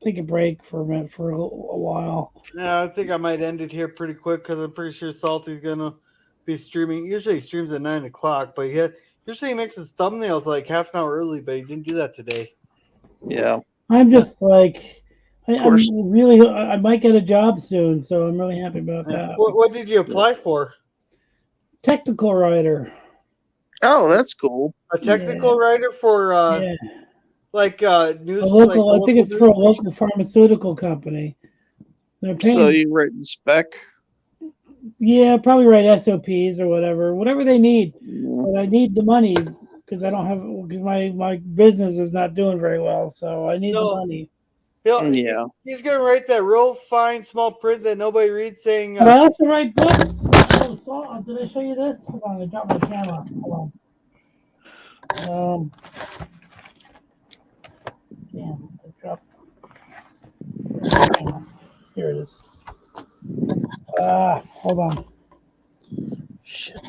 Speaker 1: take a break for a minute for a while.
Speaker 2: Yeah, I think I might end it here pretty quick because I'm pretty sure Salty's gonna be streaming. Usually he streams at 9 o'clock, but usually he makes his thumbnails like half an hour early, but he didn't do that today.
Speaker 3: Yeah.
Speaker 1: I'm just like, I might get a job soon, so I'm really happy about that.
Speaker 2: What did you apply for?
Speaker 1: Technical writer.
Speaker 3: Oh, that's cool.
Speaker 2: A technical writer for
Speaker 1: Yeah.
Speaker 2: news.
Speaker 1: A local,
Speaker 2: like
Speaker 1: I think
Speaker 2: local
Speaker 1: it's for a
Speaker 2: news station.
Speaker 1: local pharmaceutical company. They're
Speaker 3: So
Speaker 1: paying,
Speaker 3: you write the spec.
Speaker 1: yeah, probably write SOPs or whatever they need.
Speaker 3: Mm,
Speaker 1: But I need the money because I don't have, because my business is not doing very well. So I need the
Speaker 2: No,
Speaker 1: money.
Speaker 3: Yeah.
Speaker 2: he's gonna write that real fine small print that nobody reads, saying,
Speaker 1: But I also write books. Oh, did I show you this? Hold on, I dropped my camera. Hold on. Damn, I dropped. Here it is. Hold on. Shit.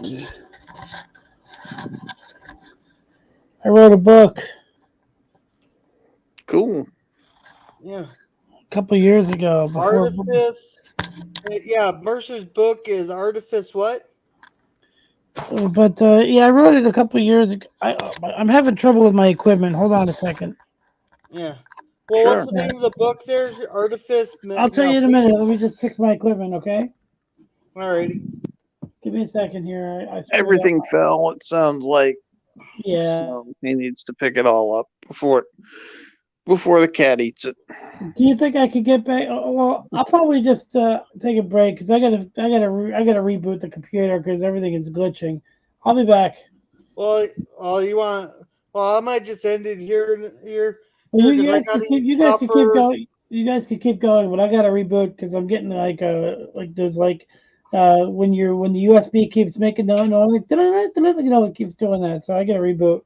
Speaker 1: I wrote a book
Speaker 3: Cool.
Speaker 2: yeah,
Speaker 1: a couple years ago. Before,
Speaker 2: Artifice. Yeah, Mercer's book is Artifice. What?
Speaker 1: but yeah, I wrote it a couple years ago. I'm having trouble with my equipment. Hold on a second.
Speaker 2: Yeah. Well, what's
Speaker 3: Sure.
Speaker 2: the name of the book there? Artifice.
Speaker 1: I'll tell you in a minute. Let me just fix my equipment, okay?
Speaker 2: Alrighty.
Speaker 1: Give me a second here. I screwed up.
Speaker 3: Everything fell. It sounds like
Speaker 1: Yeah.
Speaker 3: so he needs to pick it all up before the cat eats it.
Speaker 1: Do you think I could get back? Well, I'll probably just take a break because I gotta reboot the computer because everything is glitching. I'll be back.
Speaker 2: Well, you want? Well, I might just end it here.
Speaker 1: Well,
Speaker 2: Because I gotta eat
Speaker 1: you guys could keep
Speaker 2: supper.
Speaker 1: going. You guys could keep going, but I gotta reboot because I'm getting there's when the USB keeps making the noise, it keeps doing that. So I gotta reboot.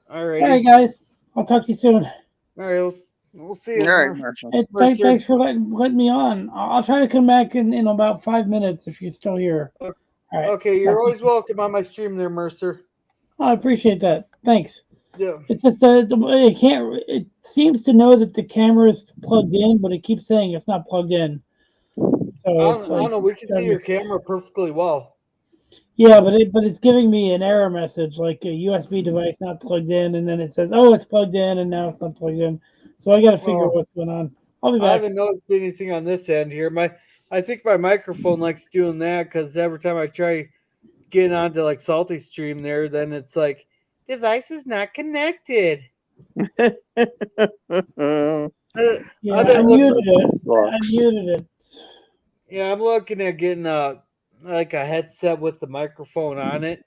Speaker 2: Alrighty.
Speaker 1: All right, guys. I'll talk to you soon.
Speaker 2: All right. We'll see you.
Speaker 3: All right, Marshall.
Speaker 1: Hey,
Speaker 2: Mercer.
Speaker 1: thanks for letting me on. I'll try to come back in about 5 minutes if you're still here.
Speaker 2: Okay.
Speaker 1: All right.
Speaker 2: Okay, you're always welcome on my stream there, Mercer.
Speaker 1: Oh, I appreciate that. Thanks.
Speaker 2: Yeah.
Speaker 1: It's just it can't. It seems to know that the camera is plugged in, but it keeps saying it's not plugged in. So
Speaker 2: I
Speaker 1: it's
Speaker 2: don't know. We can see your camera perfectly well.
Speaker 1: Yeah, but it's giving me an error message like a USB device not plugged in, and then it says, "Oh, it's plugged in," and now it's not plugged in. So I got to figure out what's going on. I'll be
Speaker 2: I
Speaker 1: back.
Speaker 2: haven't noticed anything on this end here. I think my microphone likes doing that because every time I try getting onto like Salty Stream there, then it's like device is not connected.
Speaker 1: Yeah,
Speaker 2: I've been
Speaker 1: I
Speaker 2: looking.
Speaker 1: muted it. I
Speaker 3: Sucks.
Speaker 1: muted it.
Speaker 2: Yeah, I'm looking at getting like a headset with the microphone on it.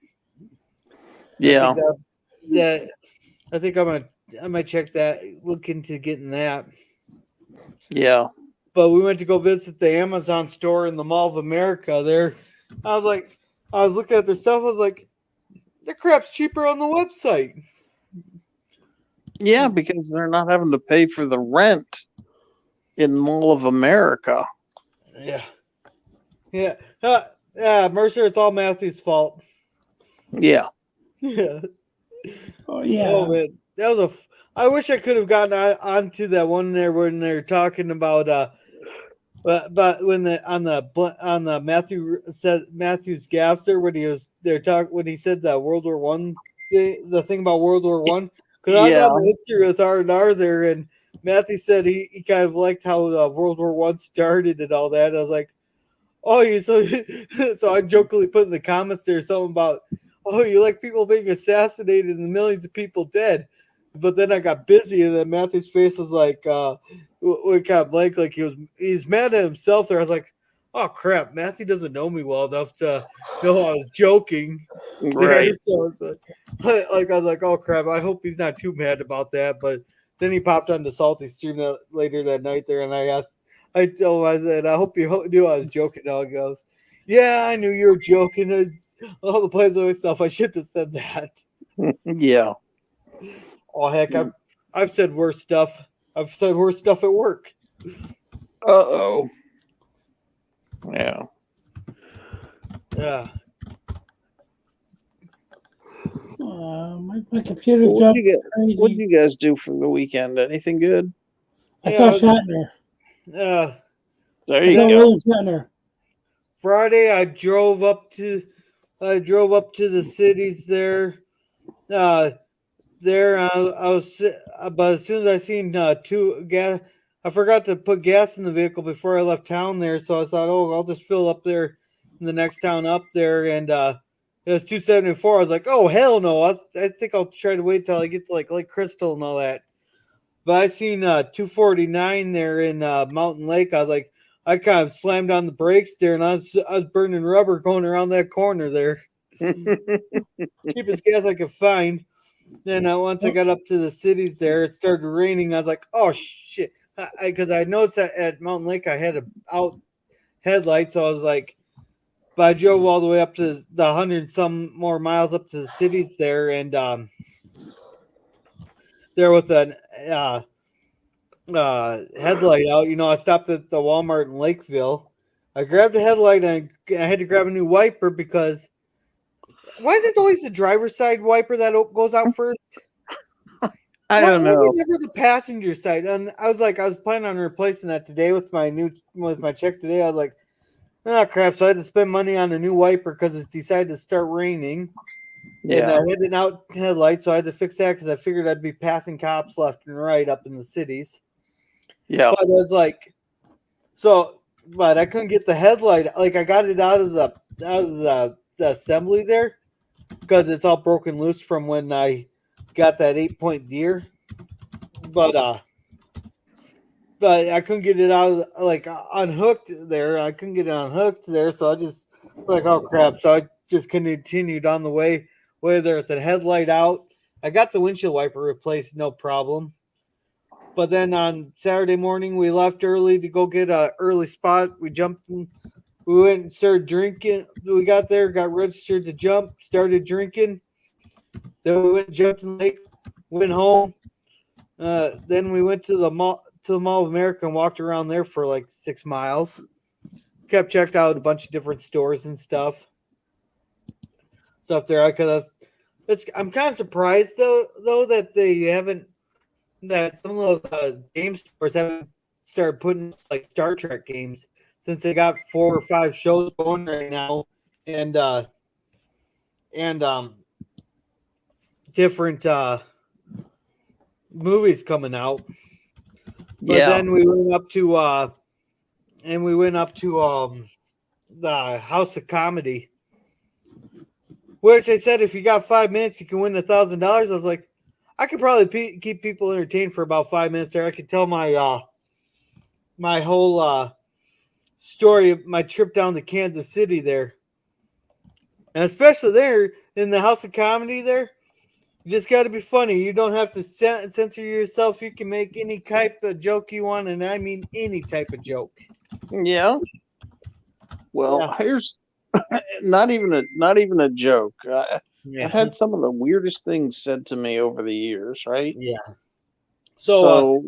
Speaker 3: Yeah.
Speaker 2: I think I might check that. Look into getting that.
Speaker 3: Yeah.
Speaker 2: But we went to go visit the Amazon store in the Mall of America. There, I was looking at their stuff. I was like, "That crap's cheaper on the website."
Speaker 3: Yeah, because they're not having to pay for the rent in Mall of America.
Speaker 2: Yeah. Mercer, it's all Matthew's fault.
Speaker 3: Yeah.
Speaker 2: Yeah.
Speaker 1: Oh yeah.
Speaker 2: Oh man, that was I wish I could have gotten onto that one there when they're talking about but when on the Matthew's gaffes there when when he said that World War One the thing about World War One because I was on the history with R&R there and Matthew said he kind of liked how World War One started and all that. I was like, oh, so I jokingly put in the comments there something about, oh, you like people being assassinated and millions of people dead. But then I got busy, and then Matthew's face was like, we kind of blank, like he's mad at himself there. I was like, oh crap, Matthew doesn't know me well enough to know I was joking.
Speaker 3: Right.
Speaker 2: There. So I was like, oh crap, I hope he's not too mad about that. But then he popped on the Salty Stream later that night there, and I told him, I said, I hope you knew I was joking. Now he goes, yeah, I knew you were joking. All the Playboy stuff. I should have said that.
Speaker 3: Yeah.
Speaker 2: Oh heck, I've said worse stuff. I've said worse stuff at work.
Speaker 3: Uh-oh. Yeah.
Speaker 2: Yeah.
Speaker 1: My computer's
Speaker 3: What'd
Speaker 1: crazy.
Speaker 3: you guys do for the weekend? Anything good?
Speaker 1: I saw Shatner.
Speaker 3: There you go.
Speaker 1: Shatner.
Speaker 2: Friday, I drove up to the cities there. I was, but as soon as I seen two gas, I forgot to put gas in the vehicle before I left town there. So I thought, oh, I'll just fill up there in the next town up there. And It was 274. I was like, oh hell no! I think I'll try to wait till I get to like Lake Crystal and all that. But I seen 249 there in Mountain Lake. I was like, I kind of slammed on the brakes there, and I was burning rubber going around that corner there. Cheapest gas I could find. Then once I got up to the cities there, it started raining. I was like, oh shit, because I noticed that at Mountain Lake I had a out headlight, so I was like, but I drove all the way up to the 100 some more miles up to the cities there, and there with an headlight out. You know, I stopped at the Walmart in Lakeville. I grabbed a headlight and I had to grab a new wiper because why is it always the driver's side wiper that goes out first?
Speaker 3: I don't know.
Speaker 2: Why is it never the passenger side? And I was planning on replacing that today with my check today. I was like, oh crap! So I had to spend money on a new wiper because it decided to start raining. And I had an out headlight, so I had to fix that because I figured I'd be passing cops left and right up in the cities.
Speaker 3: Yeah.
Speaker 2: But I was like, but I couldn't get the headlight. Like I got it out of the assembly there because it's all broken loose from when I got that 8-point deer. But I couldn't get it out of unhooked there. I couldn't get it unhooked there, so I just like, oh crap! So I just continued on the way there with the headlight out. I got the windshield wiper replaced, no problem. But then on Saturday morning, we left early to go get an early spot. We jumped in, we went and started drinking. We got there, got registered to jump, started drinking. Then we went and jumped in the lake, went home. Then we went to the Mall of America and walked around there for like 6 miles. Kept checked out a bunch of different stores and stuff there. I'm kind of surprised though that they haven't, that some of those game stores haven't started putting like Star Trek games since they got 4 or 5 shows going right now and different movies coming out. But then we went up to the House of Comedy, which I said if you got 5 minutes you can win $1,000. I was like, I could probably keep people entertained for about 5 minutes there. I could tell my my whole story of my trip down to Kansas City there, and especially there in the House of Comedy there. You just got to be funny. You don't have to censor yourself. You can make any type of joke you want, and I mean any type of joke.
Speaker 3: Yeah. Well, here's not even a joke. I've had some of the weirdest things said to me over the years, right?
Speaker 2: Yeah. So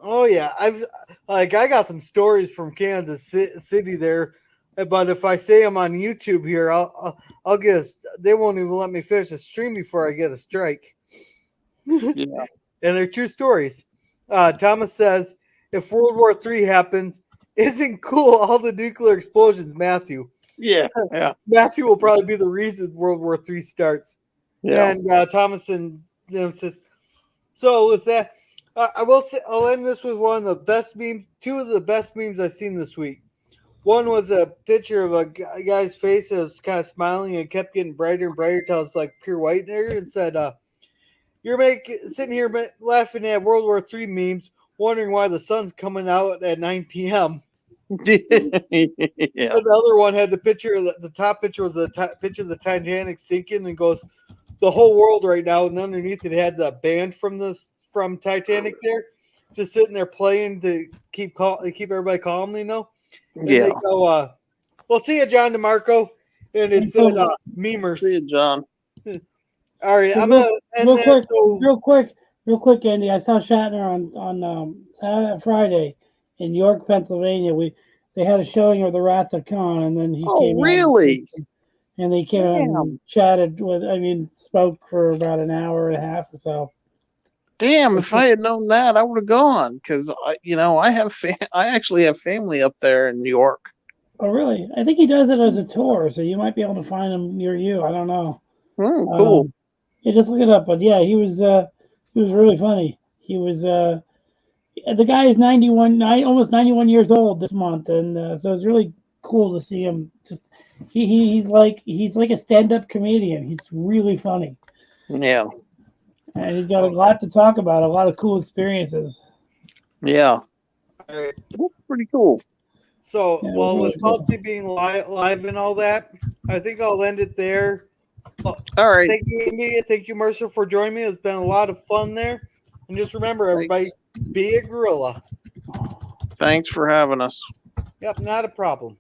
Speaker 2: oh yeah, I got some stories from Kansas City there. But if I say them on YouTube here, I'll get they won't even let me finish the stream before I get a strike.
Speaker 3: Yeah.
Speaker 2: And they're true stories. Thomas says, if World War III happens, isn't cool all the nuclear explosions, Matthew.
Speaker 3: Yeah.
Speaker 2: Matthew will probably be the reason World War III starts.
Speaker 3: Yeah.
Speaker 2: And Thomas says, so with that, I will say, I'll end this with one of the best memes, 2 of the best memes I've seen this week. One was a picture of a guy's face that was kind of smiling and kept getting brighter and brighter until it's like pure white there, and said, you're sitting here laughing at World War III memes, wondering why the sun's coming out at 9 p.m.
Speaker 3: Yeah.
Speaker 2: And the other one had the picture, the top picture was the picture of the Titanic sinking, and goes, the whole world right now, and underneath it had the band from Titanic there, just sitting there playing to keep everybody calm, you know? And they go, well, see you, John DeMarco. And it said, memers.
Speaker 3: See you, John.
Speaker 2: All right, I'm
Speaker 1: real,
Speaker 2: going to end
Speaker 1: real quick, Andy. I saw Shatner on Friday in York, Pennsylvania. They had a showing of The Wrath of Khan, and then he came out.
Speaker 3: Really?
Speaker 1: And they came out and chatted spoke for about an hour and a half or so.
Speaker 3: Damn! If I had known that, I would have gone because I actually have family up there in New York.
Speaker 1: Oh, really? I think he does it as a tour, so you might be able to find him near you. I don't know.
Speaker 3: Cool.
Speaker 1: Yeah, just look it up. But yeah, he was really funny. He was the guy is almost 91 years old this month, and so it's really cool to see him. He's like a stand-up comedian. He's really funny,
Speaker 3: Yeah.
Speaker 1: and he's got a lot to talk about. A lot of cool experiences.
Speaker 3: Yeah.
Speaker 2: All right.
Speaker 3: That's pretty cool.
Speaker 2: So,
Speaker 1: Yeah,
Speaker 2: well,
Speaker 1: really
Speaker 2: with Culty being live and all that, I think I'll end it there.
Speaker 3: All right.
Speaker 2: Thank you, Amy. Thank you, Mercer, for joining me. It's been a lot of fun there. And just remember, everybody, be a gorilla.
Speaker 3: Thanks for having us.
Speaker 2: Yep, not a problem.